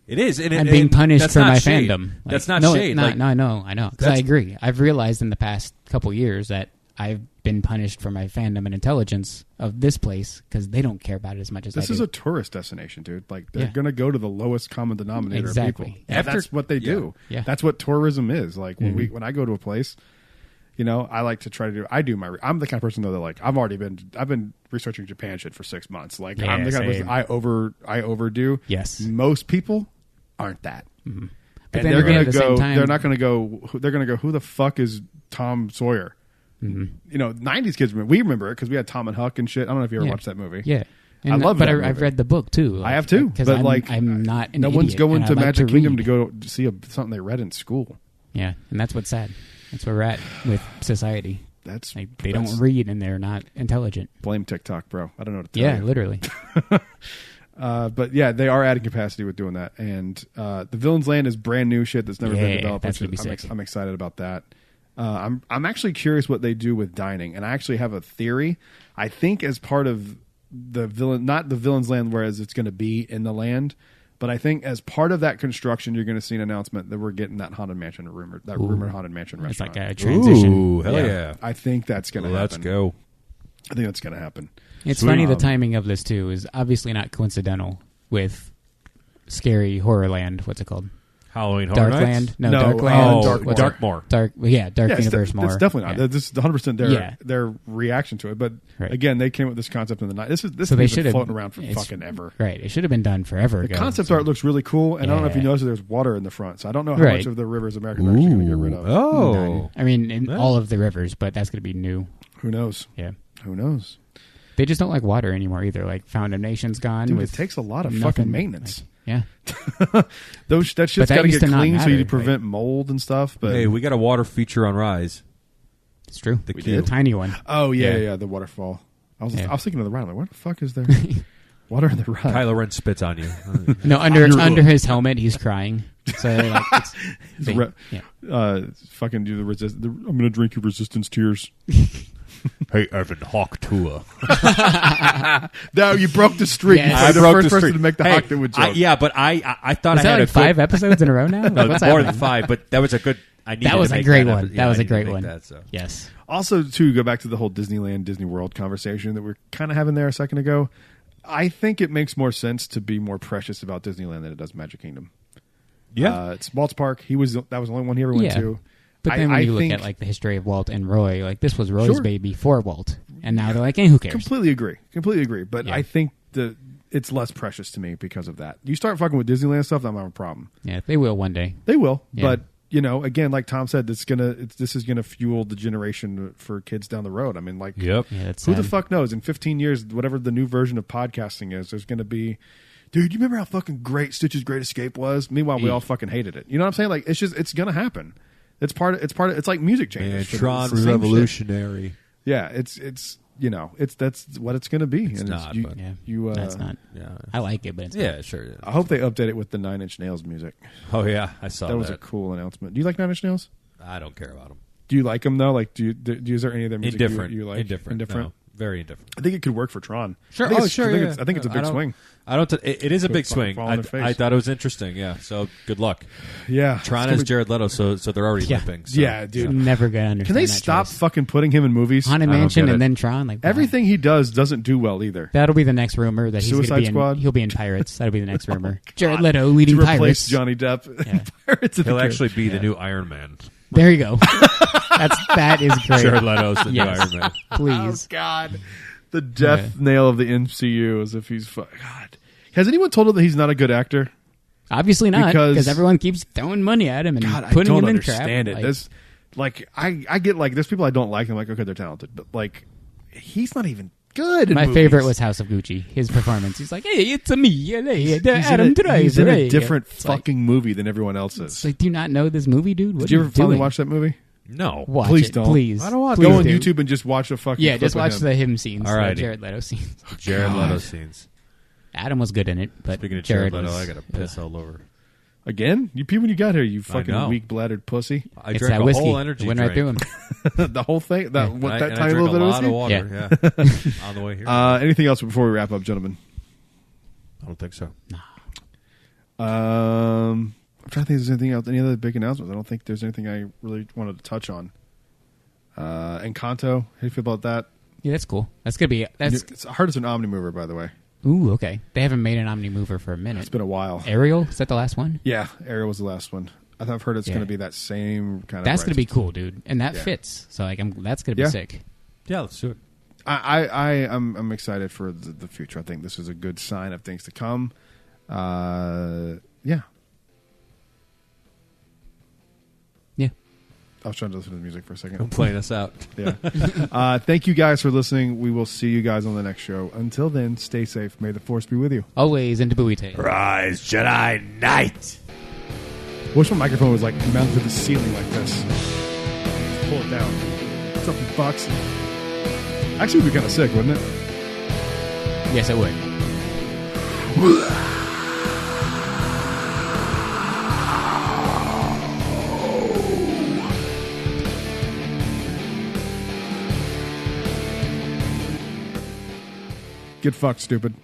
It is. And I'm being punished that's for not my shade. fandom. Like, That's not no, shade. No, Like, no, I know. Because I that's- agree. I've realized in the past couple years that I've been punished for my fandom and intelligence of this place because they don't care about it as much as This I is do. a tourist destination, dude. Like they're Yeah. going to go to the lowest common denominator Exactly. of people. Yeah. That's what they do. Yeah. That's what tourism is. Like when I go to a place, you know, I like to try to do. I'm the kind of person though that like I've been researching Japan shit for 6 months. Like Yeah, I'm the kind of person same. I overdo. Yes. Most people aren't that. But And then they're again, going at to the same go. time- They're not going to go. They're going to go. Who the fuck is Tom Sawyer? You know, '90s kids. We remember it because we had Tom and Huck and shit. I don't know if you ever Yeah. watched that movie. Yeah. I love But that I've movie. read the book too. Like, I have too. Because But I'm not an no one's idiot, going and to I like Magic to Kingdom read. to go see something they read in school. Yeah, and that's what's sad. That's where we're at with society. That's Like they that's- don't read and they're not intelligent. blame TikTok, bro. I don't know what to tell Yeah, you. literally. But yeah, they are adding capacity with doing that. And the Villain's Land is brand new shit that's never been Yeah, developed. that's which gonna be is- sick. I'm excited about that. I'm actually curious what they do with dining, and I actually have a theory. I think as part of the villain, not the Villain's Land, whereas it's going to be in the land, but I think as part of that construction, you're going to see an announcement that we're getting that haunted mansion rumored haunted mansion It's restaurant. like a transition. Ooh, hell yeah. I think that's going to happen. Let's go. I think that's going to happen. It's Sweet. funny the timing of this too is obviously not coincidental with scary Horrorland. What's it called? Halloween Horror Nights? Darkland? No, No, Darkland. Darkmoor. Darkmoor. Dark. Yeah, Dark Yeah, Universe more. It's definitely not. Yeah. This is 100% Yeah. their reaction to it. But Right. again, they came up with this concept in the night. This So has they been should have floating around for it's- fucking ever. Right. It should have been done forever The ago. concept art looks really cool, and I don't know if you Yeah. noticed there's water in the front, so I don't know how Right. much of the rivers America are actually going to get rid of. Oh. None. I mean, in all of the rivers, but that's going to be new. Who knows? Yeah. Who knows? They just don't like water anymore either. Like Foundation's gone. Dude, with it takes a lot of nothing. fucking maintenance. Yeah. That shit's that got to used get to not clean so matter, you prevent mold and stuff. But Hey, we got a water feature on Rise. It's true. The We queue. did? Tiny one. oh yeah, Yeah. yeah, the waterfall. I was Yeah. thinking of the ride. I'm like, what the fuck is there? Water in the ride. Kylo Ren spits on you. No, under his helmet, he's crying. So like, it's, they, Re- yeah. Fucking do I'm going to drink your resistance tears. Hey, Evan, Hawk Tua. No, you broke the streak. Yes. You're I the broke first the person streak. to make the Hey, Hawkwood joke. yeah, but I thought Was I that had like a 5 good, episodes in a row now? Like, what's more than happening? 5, but that was a good. I needed That was to a make great that one. epi- That yeah, was I a needed to great make one. That, so. Yes. Also, to go back to the whole Disneyland, Disney World conversation that we're kind of having there a second ago, I think it makes more sense to be more precious about Disneyland than it does Magic Kingdom. Yeah. It's Walt's Park. That was the only one he ever went Yeah. to. But then when I you look think- at like the history of Walt and Roy, like this was Roy's Sure. baby for Walt, and now they're like, "Hey, who cares?" Completely agree. But Yeah. I think it's less precious to me because of that. You start fucking with Disneyland stuff, I'm having a problem. Yeah, they will one day. They will, Yeah. but again, like Tom said, this is gonna fuel the generation for kids down the road. I mean, like, Yep. Yeah, that's who the sad. fuck knows? In 15 years, whatever the new version of podcasting is, there's gonna be, dude. You remember how fucking great Stitch's Great Escape was? Meanwhile, we all fucking hated it. You know what I'm saying? Like, it's gonna happen. It's part of. It's like music changes. And It's Tron the same shit. Revolutionary. Yeah, it's that's what it's gonna be. It's and not, you, but- Yeah, you that's not. Yeah. I like it, but it's Yeah, sure. I hope they update it with the Nine Inch Nails music. Oh, yeah. I saw That was a cool announcement. Do you like Nine Inch Nails? I don't care about them. Do you like them though? Like, is there any of their music Indifferent. you like? Indifferent. No, very indifferent. I think it could work for Tron. Sure. I think Oh, it's- sure. I think it's a big swing. I don't. It is a big fucking swing. fall on their face. I thought it was interesting. Yeah. So good luck. Yeah, Tron It's is gonna Jared Leto, so they're already Yeah. limping. be- So. Yeah, dude. never gonna understand. Can they that stop choice. fucking putting him in movies? Haunted I don't Mansion get it. and then Tron? Like why? Everything he does doesn't do well either. That'll be the next rumor that he's Suicide gonna be Squad? He'll be in Pirates. That'll be the next rumor. Jared Leto leading To replace Pirates. Johnny Depp, in Yeah. Pirates of the He'll Caribbean. actually be the new Iron Man. There you go. that is great. Jared Leto's the Yes. new Iron Man. Please. Oh God, the death nail of the MCU as if he's God. Has anyone told him that he's not a good actor? Obviously not, Because- because everyone keeps throwing money at him and God, I putting don't him in understand crap. it. There's like I get like there's people I don't like. I'm like, okay, they're talented, but like he's not even good. In My movies. favorite was House of Gucci. His performance. He's like, "Hey, it's a me, Adam Driver." He's in a hey." different It's like- fucking movie than everyone else It's is. like, do you not know this movie, dude? What Did you are ever finally doing? watch that movie? No. Watch Please it, don't. Please. I don't want Please Go on do. YouTube and just watch a fucking Yeah, clip just of watch him. the him scenes, the Alrighty. Jared Leto scenes. Jared God. Leto scenes. Adam was good in it, but Speaking of Jared Leto, was- I got to piss all over. Again? You peed when you got here, you I fucking know. weak-bladdered pussy. I It's drank that a whiskey. whole energy It went drink. right through him. The whole thing? That, And what, I- that and tiny I little drank bit a of lot whiskey? of water. Yeah. On the way here. Anything else before we wrap up, gentlemen? I don't think so. I'm trying to think if there's anything else, any other big announcements. I don't think there's anything I really wanted to touch on. Encanto, how do you feel about that? Yeah, that's cool. That's gonna be It's hard as an Omnimover, by the way. Ooh, okay. They haven't made an Omnimover for a minute. It's been a while. Ariel, is that the last one? Yeah, Ariel was the last one. I've heard it's Yeah. going to be that same kind of. That's gonna be righteous- cool, dude, and that Yeah. fits. So like, that's gonna be Yeah. sick. Yeah, let's do it. I'm excited for the future. I think this is a good sign of things to come. Yeah. Yeah. I was trying to listen to the music for a second. I'm playing us out. Yeah. Thank you guys for listening. We will see you guys on the next show. Until then, stay safe. May the force be with you. Always into Buite. Rise, Jedi Knight. Wish my microphone was like mounted to the ceiling like this. Just pull it down. What's up, you fucks? Actually, it would be kind of sick, wouldn't it? Yes, it would. Get fucked, stupid.